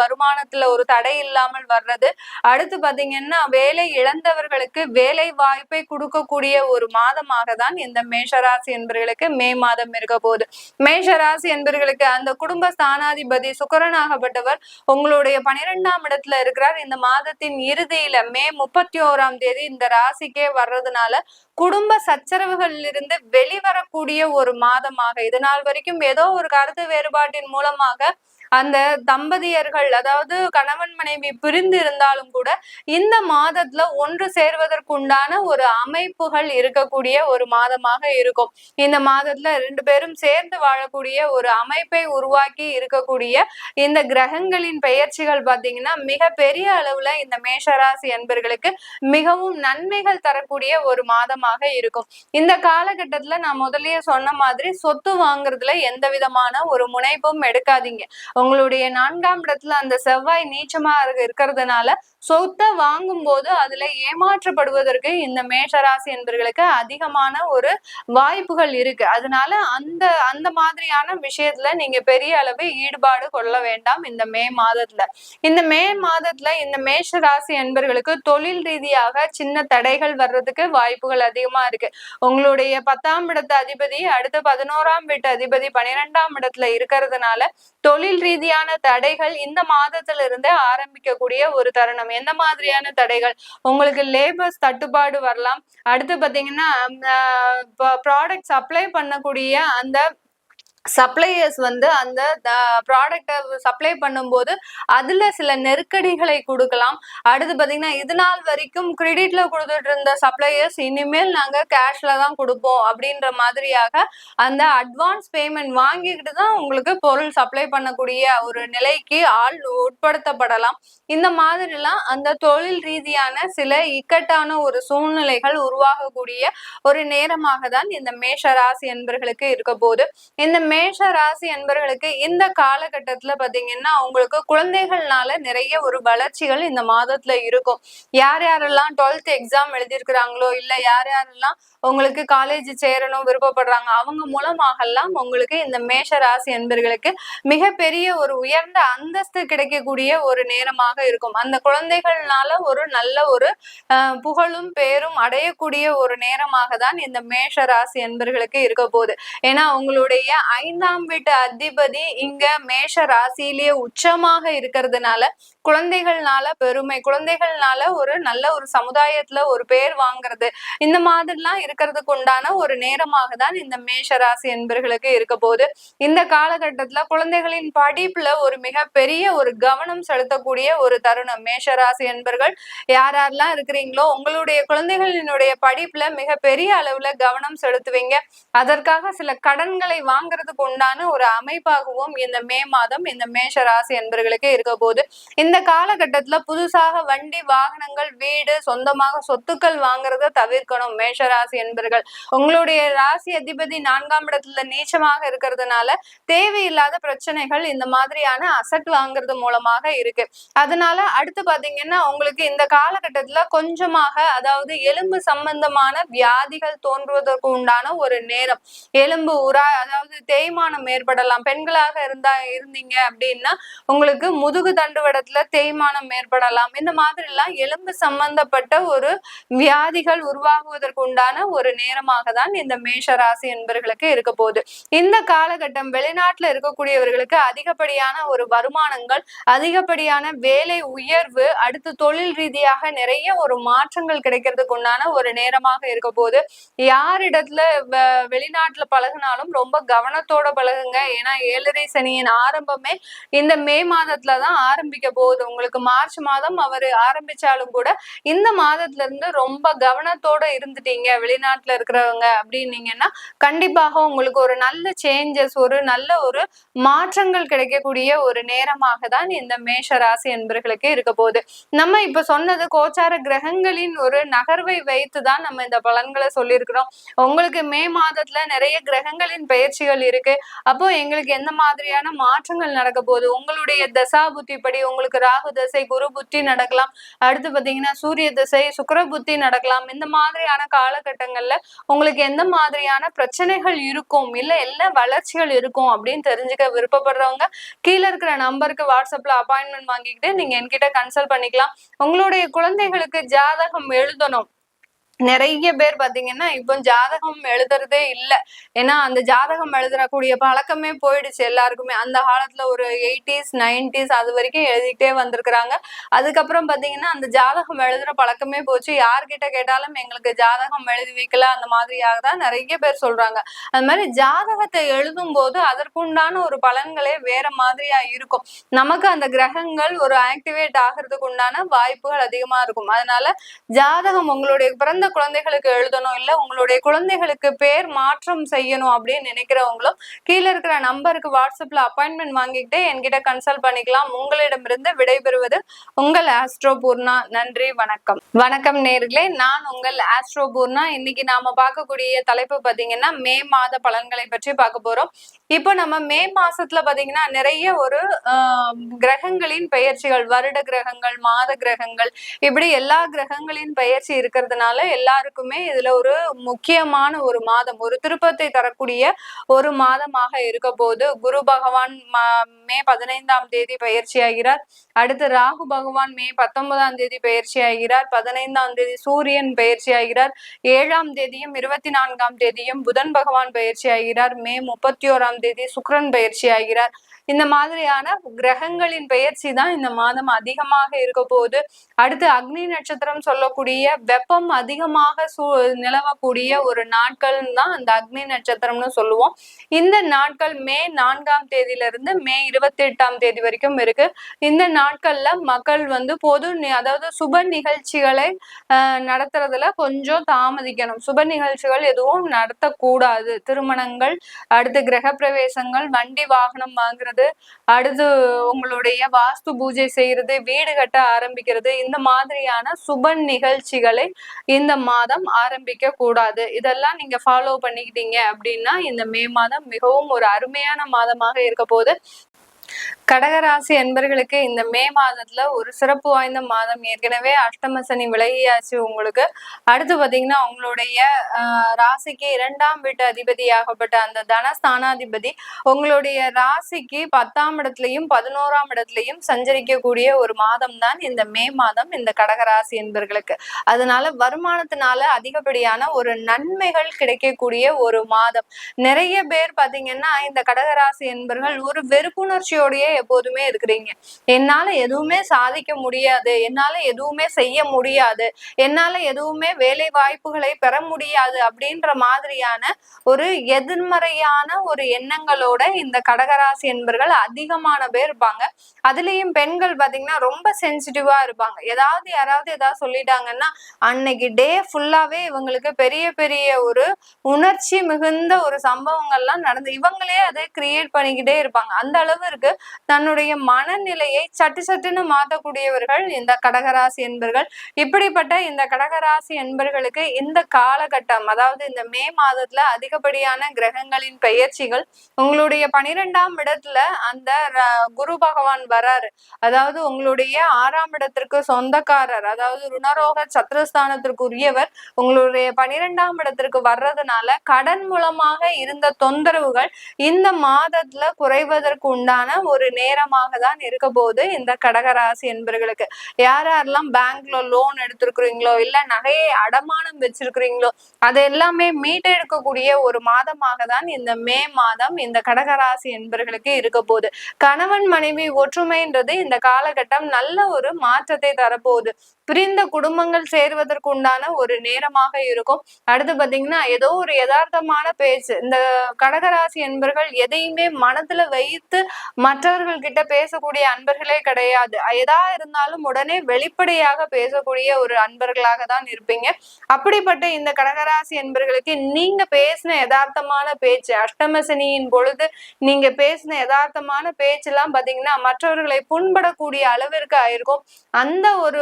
வருமானத்துல ஒரு தடை இல்லாமல் வர்றது. அடுத்து பாத்தீங்கன்னா வேலை இழந்தவர்களுக்கு வேலை வாய்ப்பை கொடுக்கக்கூடிய ஒரு மாதமாக தான் இந்த மேஷராசி என்பவர்களுக்கு மே மாதம் இருக்க போகுது. மேஷராசி என்பவர்களுக்கு அந்த குடும்ப ஸ்தானாதிபதி சுக்கிரனாகப்பட்டவர் உங்களுடைய 12ஆம் இடத்துல இருக்கிறார். இந்த மாதத்தின் இறுதியில மே 31ஆம் தேதி இந்த ராசிக்கே வர்றதுனால குடும்ப சச்சரவுகளில் இருந்து வெளிவரக்கூடிய ஒரு மாதமாக, இது நாள் வரைக்கும் ஏதோ ஒரு கருத்து வேறுபாட்டின் மூலமாக அந்த தம்பதியர்கள், அதாவது கணவன் மனைவி பிரிந்து இருந்தாலும் கூட இந்த மாதத்துல ஒன்று சேர்வதற்குண்டான ஒரு அமைப்புகள் இருக்கக்கூடிய ஒரு மாதமாக இருக்கும். இந்த மாதத்துல 2 பேரும் சேர்ந்து வாழக்கூடிய ஒரு அமைப்பை உருவாக்கி இருக்கக்கூடிய இந்த கிரகங்களின் பெயர்ச்சிகள் பாத்தீங்கன்னா மிக பெரிய அளவுல இந்த மேஷராசி அன்பர்களுக்கு மிகவும் நன்மைகள் தரக்கூடிய ஒரு மாதமாக இருக்கும். இந்த காலகட்டத்துல நான் முதல்லயே சொன்ன மாதிரி சொத்து வாங்குறதுல எந்த விதமான ஒரு முனைப்பும் எடுக்காதீங்க. உங்களுடைய 4ஆம் இடத்துல அந்த செவ்வாய் நீச்சமா இருக்கிறதுனால சொத்தை வாங்கும் போது அதுல ஏமாற்றப்படுவதற்கு இந்த மேஷராசி என்பவர்களுக்கு அதிகமான ஒரு வாய்ப்புகள் இருக்கு. அதனால அந்த அந்த மாதிரியான விஷயத்துல நீங்க பெரிய அளவு ஈடுபாடு கொள்ள வேண்டாம் இந்த மே மாதத்துல. இந்த மே மாதத்துல இந்த மேஷ ராசி என்பவர்களுக்கு தொழில் ரீதியாக சின்ன தடைகள் வர்றதுக்கு வாய்ப்புகள் அதிகமா இருக்கு. உங்களுடைய 10ஆம் இடத்து அதிபதி அடுத்து 11ஆம் வீட்டு அதிபதி 12ஆம் இடத்துல இருக்கிறதுனால தொழில் ரீதியான தடைகள் இந்த மாதத்துல இருந்தே ஆரம்பிக்கக்கூடிய ஒரு தருணம். எந்த மாதிரியான தடைகள்? உங்களுக்கு லேபர்ஸ் தட்டுப்பாடு வரலாம். அடுத்து பாத்தீங்கன்னா ப்ராடக்ட் சப்ளை பண்ணக்கூடிய அந்த சப்ளையர்ஸ் அந்த ப்ராடக்டை சப்ளை பண்ணும்போது அதுல சில நெருக்கடிகளை கொடுக்கலாம். அடுத்து பாத்தீங்கன்னா இது நாள் வரைக்கும் கிரெடிட்ல கொடுத்துட்டு இருந்த சப்ளையர்ஸ் இனிமேல் நாங்க கேஷ்ல தான் கொடுப்போம் அப்படின்ற மாதிரியாக அந்த அட்வான்ஸ் பேமெண்ட் வாங்கிக்கிட்டு தான் உங்களுக்கு பொருள் சப்ளை பண்ணக்கூடிய ஒரு நிலைக்கு ஆள் உட்படுத்தப்படலாம். இந்த மாதிரிலாம் அந்த தொழில் ரீதியான சில இக்கட்டான ஒரு சூழ்நிலைகள் உருவாகக்கூடிய ஒரு நேரமாக தான் இந்த மேஷ ராசி என்பவர்களுக்கு இருக்க போது. இந்த மேஷ ராசி என்பவர்களுக்கு இந்த காலகட்டத்துல பாத்தீங்கன்னா உங்களுக்கு குழந்தைகள்னால நிறைய ஒரு வளர்ச்சிகள் இந்த மாதத்துல இருக்கும். யார் யாரெல்லாம் 12th எக்ஸாம் எழுதியிருக்கிறாங்களோ இல்ல யார் யாரெல்லாம் உங்களுக்கு காலேஜ் சேரணும் விருப்பப்படுறாங்க அவங்க மூலமாகலாம் உங்களுக்கு இந்த மேஷ ராசி என்பவர்களுக்கு மிகப்பெரிய ஒரு உயர்ந்த அந்தஸ்து கிடைக்கக்கூடிய ஒரு நேரமாக இருக்கும். அந்த குழந்தைகள்னால ஒரு நல்ல ஒரு புகழும் பேரும் அடையக்கூடிய ஒரு நேரமாக தான் இந்த மேஷ ராசி என்பவர்களுக்கு இருக்க போகுது. ஏன்னா உங்களுடைய 5ஆம் வீட்டு அதிபதி இங்க மேஷ ராசியிலேயே உச்சமாக இருக்கிறதுனால குழந்தைகள்னால பெருமை, குழந்தைகள்னால ஒரு நல்ல ஒரு சமுதாயத்துல ஒரு பேர் வாங்குறது, இந்த மாதிரிலாம் இருக்கிறதுக்கு உண்டான ஒரு நேரமாக தான் இந்த மேஷ ராசி என்பவர்களுக்கு இருக்க போது. இந்த காலகட்டத்துல குழந்தைகளின் படிப்புல ஒரு மிகப்பெரிய ஒரு கவனம் செலுத்தக்கூடிய ஒரு தருணம். மேஷ ராசி என்பவர்கள் யாரெல்லாம் இருக்கிறீங்களோ உங்களுடைய குழந்தைகளினுடைய படிப்புல மிகப்பெரிய அளவுல கவனம் செலுத்துவீங்க. அதற்காக சில கடன்களை வாங்குறதுக்கு உண்டான ஒரு அமைப்பாகவும் இந்த மே மாதம் இந்த மேஷ ராசி என்பவர்களுக்கு இருக்க போது. இந்த காலகட்டத்துல புதுசாக வண்டி வாகனங்கள் வீடு சொந்தமாக சொத்துக்கள் வாங்குறத தவிர்க்கணும். மேஷராசி என்பவர்கள் உங்களுடைய ராசி அதிபதி 4ஆம் இடத்துல நீச்சமாக இருக்கிறதுனால தேவையில்லாத பிரச்சனைகள் இந்த மாதிரியான அசட் வாங்குறது மூலமாக இருக்கு. அதனால அடுத்து பாத்தீங்கன்னா உங்களுக்கு இந்த காலகட்டத்துல கொஞ்சமாக அதாவது எலும்பு சம்பந்தமான வியாதிகள் தோன்றுவதற்கு உண்டான ஒரு நேரம். எலும்பு அதாவது தேய்மானம் ஏற்படலாம். பெண்களாக இருந்தீங்க அப்படின்னா உங்களுக்கு முதுகு தண்டுவடத்துல தேய்மானம் ஏற்படலாம். இந்த மாதிரி எல்லாம் எலும்பு சம்பந்தப்பட்ட ஒரு வியாதிகள் உருவாகுவதற்கு உண்டான ஒரு நேரமாக தான் இந்த மேஷ ராசி என்பவர்களுக்கு இருக்க போகுது. இந்த காலகட்டம் வெளிநாட்டுல இருக்கக்கூடியவர்களுக்கு அதிகப்படியான ஒரு வருமானங்கள், அதிகப்படியான வேலை உயர்வு, அடுத்து தொழில் ரீதியாக நிறைய ஒரு மாற்றங்கள் கிடைக்கிறதுக்கு உண்டான ஒரு நேரமாக இருக்க போகுது. யாரிடத்துல வெளிநாட்டுல பழகினாலும் ரொம்ப கவனத்தோட பழகுங்க. ஏன்னா 7.5 சனியின் ஆரம்பமே இந்த மே மாதத்துலதான் ஆரம்பிக்க போகுது. உங்களுக்கு மார்ச் மாதம் அவர் ஆரம்பிச்சாலும் கூட இந்த மாதத்துல இருந்து ரொம்ப கவனத்தோட இருந்துட்டீங்க வெளிநாட்டுல இருக்கிறவங்க அப்படின்னீங்கன்னா கண்டிப்பாக உங்களுக்கு ஒரு நல்ல சேஞ்சஸ், ஒரு நல்ல ஒரு மாற்றங்கள் கிடைக்கக்கூடிய ஒரு நேரமாக தான் இந்த மேஷ ராசி என்பவர்களுக்கு இருக்க போகுது. நம்ம இப்ப சொன்னது கோச்சார கிரகங்களின் ஒரு நகர்வை வைத்துதான் நம்ம இந்த பலன்களை சொல்லியிருக்கிறோம். உங்களுக்கு மே மாதத்துல நிறைய கிரகங்களின் பயிற்சிகள் இருக்கு. அப்போ எங்களுக்கு எந்த மாதிரியான மாற்றங்கள் நடக்க போகுது, உங்களுடைய தசா புத்தி படி உங்களுக்கு ராகு தசை குரு புத்தி நடக்கலாம். அடுத்து பாத்தீங்கன்னா சூரிய தசை சுக்கிர புத்தி நடக்கலாம். இந்த மாதிரியான காலகட்டங்கள்ல உங்களுக்கு எந்த மாதிரியான பிரச்சனைகள் இருக்கும், இல்ல எல்லா வளர்ச்சிகள் இருக்கும் அப்படின்னு தெரிஞ்சுக்க விருப்பப்படுறவங்க கீழே இருக்கிற நம்பருக்கு வாட்ஸ்அப்ல அப்பாயின்மெண்ட் வாங்கிக்கிட்டு நீங்க என்கிட்ட கன்சல்ட் பண்ணிக்கலாம். உங்களுடைய குழந்தைகளுக்கு ஜாதகம் எழுதணும். நிறைய பேர் பாத்தீங்கன்னா இப்போ ஜாதகம் எழுதுறதே இல்லை. ஏன்னா அந்த ஜாதகம் எழுதுறக்கூடிய பழக்கமே போயிடுச்சு எல்லாருக்குமே. அந்த காலத்துல ஒரு 80s 90s அது வரைக்கும் எழுதிக்கிட்டே வந்திருக்கிறாங்க. அதுக்கப்புறம் பாத்தீங்கன்னா அந்த ஜாதகம் எழுதுற பழக்கமே போச்சு. யார்கிட்ட கேட்டாலும் எங்களுக்கு ஜாதகம் எழுதி வைக்கல அந்த மாதிரியாக தான் நிறைய பேர் சொல்றாங்க. அது மாதிரி ஜாதகத்தை எழுதும் போது அதற்குண்டான ஒரு பலன்களே வேற மாதிரியா இருக்கும். நமக்கு அந்த கிரகங்கள் ஒரு ஆக்டிவேட் ஆகிறதுக்கு உண்டான வாய்ப்புகள் அதிகமா இருக்கும். அதனால ஜாதகம் உங்களுடைய பிறந்த குழந்தைகளுக்கு எழுதணும், இல்ல உங்களுடைய குழந்தைகளுக்கு பேர் மாற்றம் செய்யணும் அப்படின்னு நினைக்கிறவங்களும் கீழே இருக்கிற நம்பருக்கு வாட்ஸ்அப்ல அப்பாயின்மெண்ட் வாங்கிக்கிட்டு என்கிட்ட கன்சல்ட் பண்ணிக்கலாம். உங்களிடமிருந்து விடைபெறுவது உங்கள் ஆஸ்ட்ரோ பூர்ணா. நன்றி, வணக்கம். வணக்கம் நேர்களே, நான் உங்கள் ஆஸ்ட்ரோ பூர்ணா. இன்னைக்கு நாம பார்க்கக்கூடிய தலைப்பு பாத்தீங்கன்னா மே மாத பலன்களை பற்றி பார்க்க போறோம். இப்போ நம்ம மே மாசத்துல பாத்தீங்கன்னா நிறைய ஒரு கிரகங்களின் பெயர்ச்சிகள், வருட கிரகங்கள், மாத கிரகங்கள், இப்படி எல்லா கிரகங்களின் பெயர்ச்சி இருக்கிறதுனால எல்லாருக்குமே இதுல ஒரு முக்கியமான ஒரு மாதம், ஒரு திருப்பத்தை தரக்கூடிய ஒரு மாதமாக இருக்க போது. குரு பகவான் மே 15ஆம் தேதி பயிற்சி ஆகிறார். அடுத்து ராகு பகவான் மே 19ஆம் தேதி பயிற்சி ஆகிறார். 15ஆம் தேதி சூரியன் பயிற்சி ஆகிறார். 7ஆம் தேதியும் 24ஆம் தேதியும் புதன் பகவான் பயிற்சி ஆகிறார். மே 31ஆம் தேதி சுக்கிரன் பயிற்சி ஆகிறார். இந்த மாதிரியான கிரகங்களின் பெயர்ச்சி தான் இந்த மாதம் அதிகமாக இருக்க போகுது. அடுத்து அக்னி நட்சத்திரம் சொல்லக்கூடிய வெப்பம் அதிகமாக நிலவக்கூடிய ஒரு நாட்கள் தான் அந்த அக்னி நட்சத்திரம்னு சொல்லுவோம். இந்த நாட்கள் மே 4ஆம் தேதியிலிருந்து மே 28ஆம் தேதி வரைக்கும் இருக்கு. இந்த நாட்கள்ல மக்கள் பொது அதாவது சுப நிகழ்ச்சிகளை நடத்துறதுல கொஞ்சம் தாமதிக்கணும். சுப நிகழ்ச்சிகள் எதுவும் நடத்தக்கூடாது. திருமணங்கள், அடுத்து கிரக பிரவேசங்கள், வண்டி வாகனம் வாங்குறது, அடுத்து உங்களுடைய வாஸ்து பூஜை செய்யறது, வீடு கட்ட ஆரம்பிக்கிறது, இந்த மாதிரியான சுப நிகழ்ச்சிகளை இந்த மாதம் ஆரம்பிக்க கூடாது. இதெல்லாம் நீங்க ஃபாலோ பண்ணிக்கிட்டீங்க அப்படின்னா இந்த மே மாதம் மிகவும் ஒரு அருமையான மாதமாக இருக்க போகுது. கடகராசி என்பர்களுக்கு இந்த மே மாதத்துல ஒரு சிறப்பு வாய்ந்த மாதம். ஏற்கனவே அஷ்டம சனி விலகியாச்சு உங்களுக்கு. அடுத்து பாத்தீங்கன்னா உங்களுடைய ராசிக்கு 2ஆம் வீட்டு அதிபதியாகப்பட்ட அந்த தனஸ்தானாதிபதி உங்களுடைய ராசிக்கு 10ஆம் இடத்துலயும் 11ஆம் இடத்துலயும் சஞ்சரிக்கக்கூடிய ஒரு மாதம் தான் இந்த மே மாதம் இந்த கடகராசி என்பர்களுக்கு. அதனால வருமானத்தினால அதிகப்படியான ஒரு நன்மைகள் கிடைக்கக்கூடிய ஒரு மாதம். நிறைய பேர் பாத்தீங்கன்னா இந்த கடகராசி என்பர்கள் ஒரு வெறுப்புணர்ச்சியோடய எப்போதுமே இருக்கிறீங்க. என்னால எதுவுமே சாதிக்க முடியாது, என்னால எதுவுமே செய்ய முடியாது, என்னால எதுவுமே வேலை வாய்ப்புகளை பெற முடியாது அப்படின்ற மாதிரியான ஒரு எதிர்மறையான ஒரு எண்ணங்களோட இந்த கடகராசி என்பர்கள் அதிகமான பேர் இருப்பாங்க. அதுலயும் பெண்கள் பாத்தீங்கன்னா ரொம்ப சென்சிட்டிவா இருப்பாங்க. யாராவது ஏதாவது சொல்லிட்டாங்கன்னா அன்னைக்கு டே ஃபுல்லாவே இவங்களுக்கு பெரிய பெரிய ஒரு உணர்ச்சி மிகுந்த ஒரு சம்பவங்கள்லாம் நடந்து இவங்களே அதை கிரியேட் பண்ணிக்கிட்டே இருப்பாங்க. அந்த அளவிற்கு தன்னுடைய மனநிலையை சட்டுன்னு மாற்றக்கூடியவர்கள் இந்த கடகராசி என்பர்கள். இப்படிப்பட்ட இந்த கடகராசி என்பர்களுக்கு இந்த காலகட்டம், அதாவது இந்த மே மாதத்துல அதிகப்படியான கிரகங்களின் பெயர்ச்சிகள் உங்களுடைய 12ஆம் இடத்துல அந்த குரு பகவான் வராரு. அதாவது உங்களுடைய 6ஆம் இடத்திற்கு சொந்தக்காரர், அதாவது ருணரோக சத்ருஸ்தானத்திற்கு உரியவர் உங்களுடைய 12ஆம் இடத்திற்கு வர்றதுனால கடன் மூலமாக இருந்த தொந்தரவுகள் இந்த மாதத்துல குறைவதற்கு உண்டான ஒரு நேரமாக தான் இருக்க போது இந்த கடகராசி என்பர்களுக்கு. யாரெல்லாம் பேங்க்ல லோன் எடுத்திருக்கிறீங்களோ, இல்ல நகையை அடமானம் வச்சிருக்கிறீங்களோ, அது எல்லாமே மீட்டெடுக்கக்கூடிய ஒரு மாதமாக தான் இந்த மே மாதம் இந்த கடகராசி என்பர்களுக்கு இருக்க போகுது. கணவன் மனைவி ஒற்றுமைன்றது இந்த காலகட்டம் நல்ல ஒரு மாற்றத்தை தரப்போகுது. பிரிந்த குடும்பங்கள் சேர்வதற்கு உண்டான ஒரு நேரமாக இருக்கும். அடுத்து பாத்தீங்கன்னா ஏதோ ஒரு யதார்த்தமான பேச்சு. இந்த கடகராசி என்பர்கள் எதையுமே மனதுல வைத்து மற்றவர்கள் கிட்ட பேசக்கூடிய அன்பர்களே கிடையாது. எதா இருந்தாலும் உடனே வெளிப்படையாக பேசக்கூடிய ஒரு அன்பர்களாக தான் இருப்பீங்க. அப்படிப்பட்ட இந்த கடகராசி என்பர்களுக்கு நீங்க பேசின யதார்த்தமான பேச்சு, அஷ்டமசனியின் பொழுது நீங்க பேசின யதார்த்தமான பேச்சு எல்லாம் பாத்தீங்கன்னா மற்றவர்களை புண்படக்கூடிய அளவிற்கு ஆயிருக்கும். அந்த ஒரு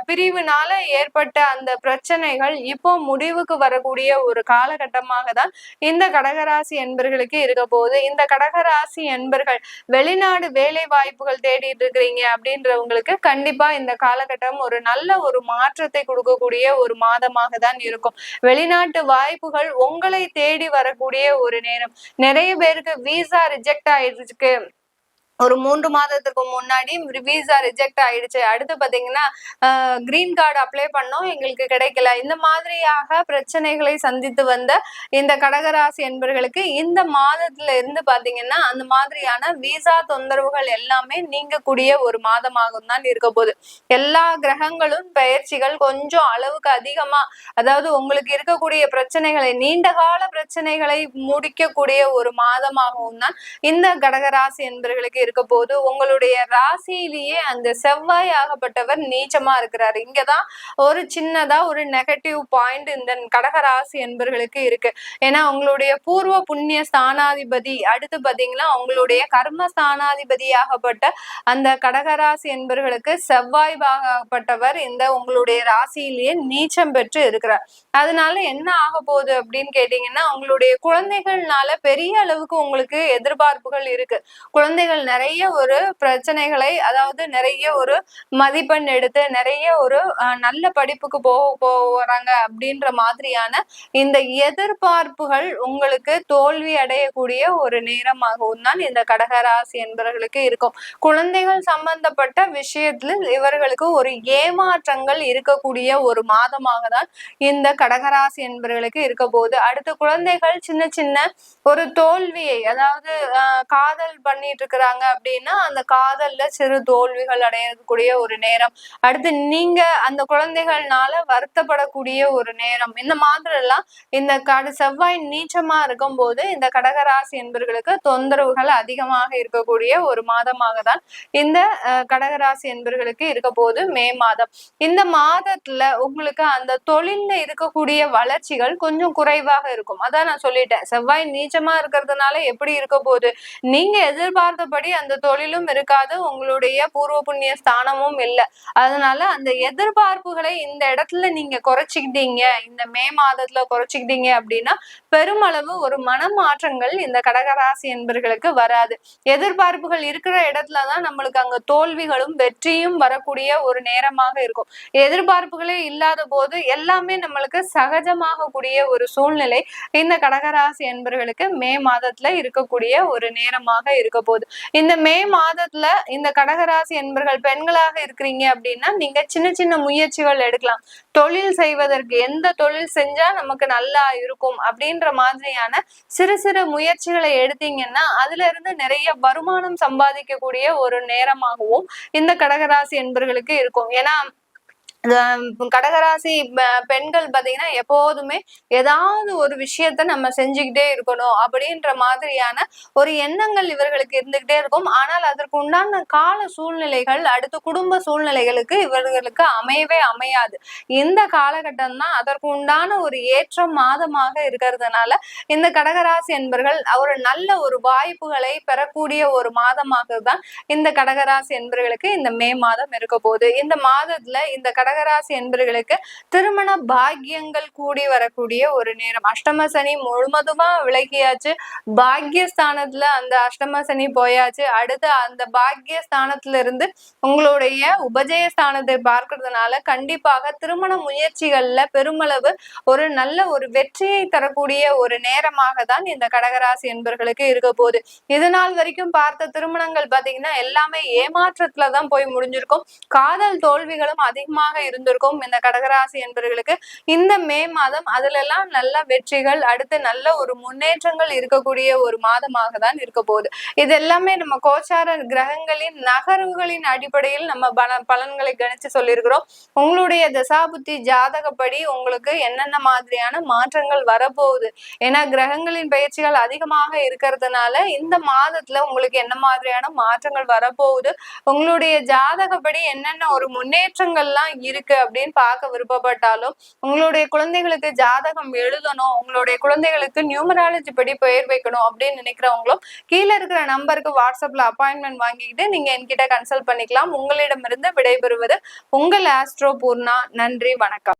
பிரிவினால ஏற்பட்ட அந்த பிரச்சனைகள் இப்போ முடிவுக்கு வரக்கூடிய ஒரு காலகட்டமாக தான் இந்த கடகராசி என்பர்களுக்கு இருக்க போகுது. இந்த கடகராசி என்பர்கள் வெளிநாடு வேலை வாய்ப்புகள் தேடிட்டு இருக்கிறீங்க அப்படின்றவங்களுக்கு கண்டிப்பா இந்த காலகட்டம் ஒரு நல்ல ஒரு மாற்றத்தை கொடுக்கக்கூடிய ஒரு மாதமாக தான் இருக்கும். வெளிநாட்டு வாய்ப்புகள் உங்களை தேடி வரக்கூடிய ஒரு நேரம். நிறைய பேருக்கு விசா ரிஜெக்ட் ஆயிடுச்சு. ஒரு 3 மாதத்துக்கு முன்னாடி விசா ரிஜெக்ட் ஆயிடுச்சு. அடுத்து பாத்தீங்கன்னா கிரீன் கார்டு அப்ளை பண்ணோம், எங்களுக்கு கிடைக்கல. இந்த மாதிரியாக பிரச்சனைகளை சந்தித்து வந்த இந்த கடகராசி என்பர்களுக்கு இந்த மாதத்துல இருந்து பாத்தீங்கன்னா அந்த மாதிரியான விசா தொந்தரவுகள் எல்லாமே நீங்கக்கூடிய ஒரு மாதமாகவும் தான் இருக்க போகுது. எல்லா கிரகங்களும் பயிற்சிகள் கொஞ்சம் அளவுக்கு அதிகமா, அதாவது உங்களுக்கு இருக்கக்கூடிய பிரச்சனைகளை, நீண்ட கால பிரச்சனைகளை முடிக்கக்கூடிய ஒரு மாதமாகவும் தான் இந்த கடகராசி என்பர்களுக்கு இருக்க போது உங்களுடைய ராசியிலேயே அந்த செவ்வாய் ஆகப்பட்டவர் நீச்சமா இருக்கிறாரு. இங்கதான் ஒரு சின்னதா ஒரு நெகட்டிவ் பாயிண்ட் இந்த கடகராசி என்பர்களுக்கு இருக்கு. ஏன்னா உங்களுடைய பூர்வ புண்ணிய ஸ்தானாதிபதி அடுத்து பாத்தீங்கன்னா உங்களுடைய கர்ம ஸ்தானாதிபதியாகப்பட்ட அந்த கடகராசி என்பர்களுக்கு செவ்வாய் ஆகப்பட்டவர் இந்த உங்களுடைய ராசியிலேயே நீச்சம் பெற்று இருக்கிறார். அதனால என்ன ஆக போகுது அப்படின்னு கேட்டீங்கன்னா உங்களுடைய குழந்தைகள்னால பெரிய அளவுக்கு உங்களுக்கு எதிர்பார்ப்புகள் இருக்கு. குழந்தைகள் நிறைய ஒரு பிரச்சனைகளை, அதாவது நிறைய ஒரு மதிப்பெண் எடுத்து நிறைய ஒரு நல்ல படிப்புக்கு போறாங்க அப்படின்ற மாதிரியான இந்த எதிர்பார்ப்புகள் உங்களுக்கு தோல்வி அடையக்கூடிய ஒரு நேரமாகவும் தான் இந்த கடகராசி என்பவர்களுக்கு இருக்கும். குழந்தைகள் சம்பந்தப்பட்ட விஷயத்துல இவர்களுக்கு ஒரு ஏமாற்றங்கள் இருக்கக்கூடிய ஒரு மாதமாக தான் இந்த கடகராசி என்பவர்களுக்கு இருக்க போகுது. அடுத்து குழந்தைகள் சின்ன சின்ன ஒரு தோல்வியை, அதாவது காதல் பண்ணிட்டு இருக்கிறாங்க அப்படின்னா அந்த காதல்ல சிறு தோல்விகள் அடையக்கூடிய ஒரு நேரம். அடுத்து நீங்க அந்த குழந்தைகள்னால வருத்தப்படக்கூடிய ஒரு நேரம். இந்த மாதிரி எல்லாம் இந்த செவ்வாய் நீச்சமா இருக்கும் போது இந்த கடகராசி என்பவர்களுக்கு தொந்தரவுகள் அதிகமாக இருக்கக்கூடிய ஒரு மாதமாக தான் இந்த கடகராசி என்பவர்களுக்கு இருக்க போது மே மாதம். இந்த மாதத்துல உங்களுக்கு அந்த தொழில்ல இருக்கக்கூடிய வளர்ச்சிகள் கொஞ்சம் குறைவாக இருக்கும். அதான் நான் சொல்லிட்டேன், செவ்வாய் நீச்சமா இருக்கிறதுனால எப்படி இருக்க போகுது, நீங்க எதிர்பார்த்தபடி அந்த தொழிலும் இருக்காது, உங்களுடைய பூர்வ புண்ணிய ஸ்தானமும் இல்லை. அதனால அந்த எதிர்பார்ப்புகளை இந்த இடத்துல நீங்க குறைச்சிக்கிட்டீங்க, இந்த மே மாதத்துல குறைச்சிக்கிட்டீங்க அப்படின்னா பெருமளவு ஒரு மனமாற்றங்கள் இந்த கடகராசி என்பர்களுக்கு வராது. எதிர்பார்ப்புகள் இருக்கிற இடத்துலதான் நம்மளுக்கு அங்க தோல்விகளும் வெற்றியும் வரக்கூடிய ஒரு நேரமாக இருக்கும். எதிர்பார்ப்புகளே இல்லாத போது எல்லாமே நம்மளுக்கு சகஜமாக கூடிய ஒரு சூழ்நிலை இந்த கடகராசி என்பர்களுக்கு மே மாதத்துல இருக்கக்கூடிய ஒரு நேரமாக இருக்க போகுது. இந்த மே மாதத்துல இந்த கடகராசி என்பர்கள் பெண்களாக இருக்கிறீங்க அப்படின்னா நீங்க சின்ன சின்ன முயற்சிகள் எடுக்கலாம். தொழில் செய்வதற்கு எந்த தொழில் செஞ்சா நமக்கு நல்லா இருக்கும் அப்படின்ற மாதிரியான சிறு சிறு முயற்சிகளை எடுத்தீங்கன்னா அதுல இருந்து நிறைய வருமானம் சம்பாதிக்கக்கூடிய ஒரு நேரமாகவும் இந்த கடகராசி என்பர்களுக்கு இருக்கும். ஏன்னா கடகராசி பெண்கள் பாத்தீங்கன்னா எப்போதுமே ஏதாவது ஒரு விஷயத்த நம்ம செஞ்சுக்கிட்டே இருக்கணும் அப்படின்ற மாதிரியான ஒரு எண்ணங்கள் இவர்களுக்கு இருந்துகிட்டே இருக்கும். ஆனால் அதற்கு உண்டான கால சூழ்நிலைகள் அடுத்து குடும்ப சூழ்நிலைகளுக்கு இவர்களுக்கு அமையவே அமையாது. இந்த காலகட்டம் தான் அதற்கு உண்டான ஒரு ஏற்ற மாதமாக இருக்கிறதுனால இந்த கடகராசி என்பர்கள் ஒரு நல்ல ஒரு வாய்ப்புகளை பெறக்கூடிய ஒரு மாதமாக தான் இந்த கடகராசி என்பர்களுக்கு இந்த மே மாதம் இருக்க போகுது. இந்த மாதத்துல இந்த கடகராசி என்பர்களுக்கு திருமண பாக்கியங்கள் கூடி வரக்கூடிய ஒரு நேரம். அஷ்டம சனி முழுவதுமா விலகியாச்சு, பாக்கியஸ்தானத்துல அந்த அஷ்டம சனி போயாச்சு. அடுத்து அந்த பாக்கியஸ்தானத்துல இருந்து உங்களுடைய உபஜயஸ்தானத்தை பார்க்கறதுனால கண்டிப்பாக திருமண முயற்சிகள்ல பெருமளவு ஒரு நல்ல ஒரு வெற்றியை தரக்கூடிய ஒரு நேரமாக தான் இந்த கடகராசி என்பர்களுக்கு இருக்க போகுது. இது நாள் வரைக்கும் பார்த்த திருமணங்கள் பாத்தீங்கன்னா எல்லாமே ஏமாற்றத்துலதான் போய் முடிஞ்சிருக்கும். காதல் தோல்விகளும் அதிகமாக இருந்திருக்கும் இந்த கடகராசி என்பவர்களுக்கு. இந்த மே மாதம் அதுல எல்லாம் நல்ல வெற்றிகள் அடுத்து நல்ல ஒரு முன்னேற்றங்கள் இருக்கக்கூடிய ஒரு மாதமாக தான் இருக்க போகுது. இது எல்லாமே நம்ம கோச்சார கிரகங்களின் நகர்வுகளின் அடிப்படையில் நம்ம பலன்களை கணிச்சு சொல்லியிருக்கிறோம். உங்களுடைய தசாபுத்தி ஜாதகப்படி உங்களுக்கு என்னென்ன மாதிரியான மாற்றங்கள் வரப்போகுது, ஏன்னா கிரகங்களின் பயிற்சிகள் அதிகமாக இருக்கிறதுனால இந்த மாதத்துல உங்களுக்கு என்ன மாதிரியான மாற்றங்கள் வரப்போகுது, உங்களுடைய ஜாதகப்படி என்னென்ன ஒரு முன்னேற்றங்கள்லாம் இருக்கு அப்படின்னு பார்க்க விருப்பப்பட்டாலும் உங்களுடைய குழந்தைகளுக்கு ஜாதகம் எழுதணும், உங்களுடைய குழந்தைகளுக்கு நியூமராலஜி படி பெயர் வைக்கணும் அப்படின்னு நினைக்கிறவங்களும் கீழே இருக்கிற நம்பருக்கு வாட்ஸ்அப்ல அப்பாயின்மெண்ட் வாங்கிக்கிட்டு நீங்க என்கிட்ட கன்சல்ட் பண்ணிக்கலாம். உங்களிடமிருந்து விடைபெறுவது உங்கள் ஆஸ்ட்ரோ பூர்ணா. நன்றி, வணக்கம்.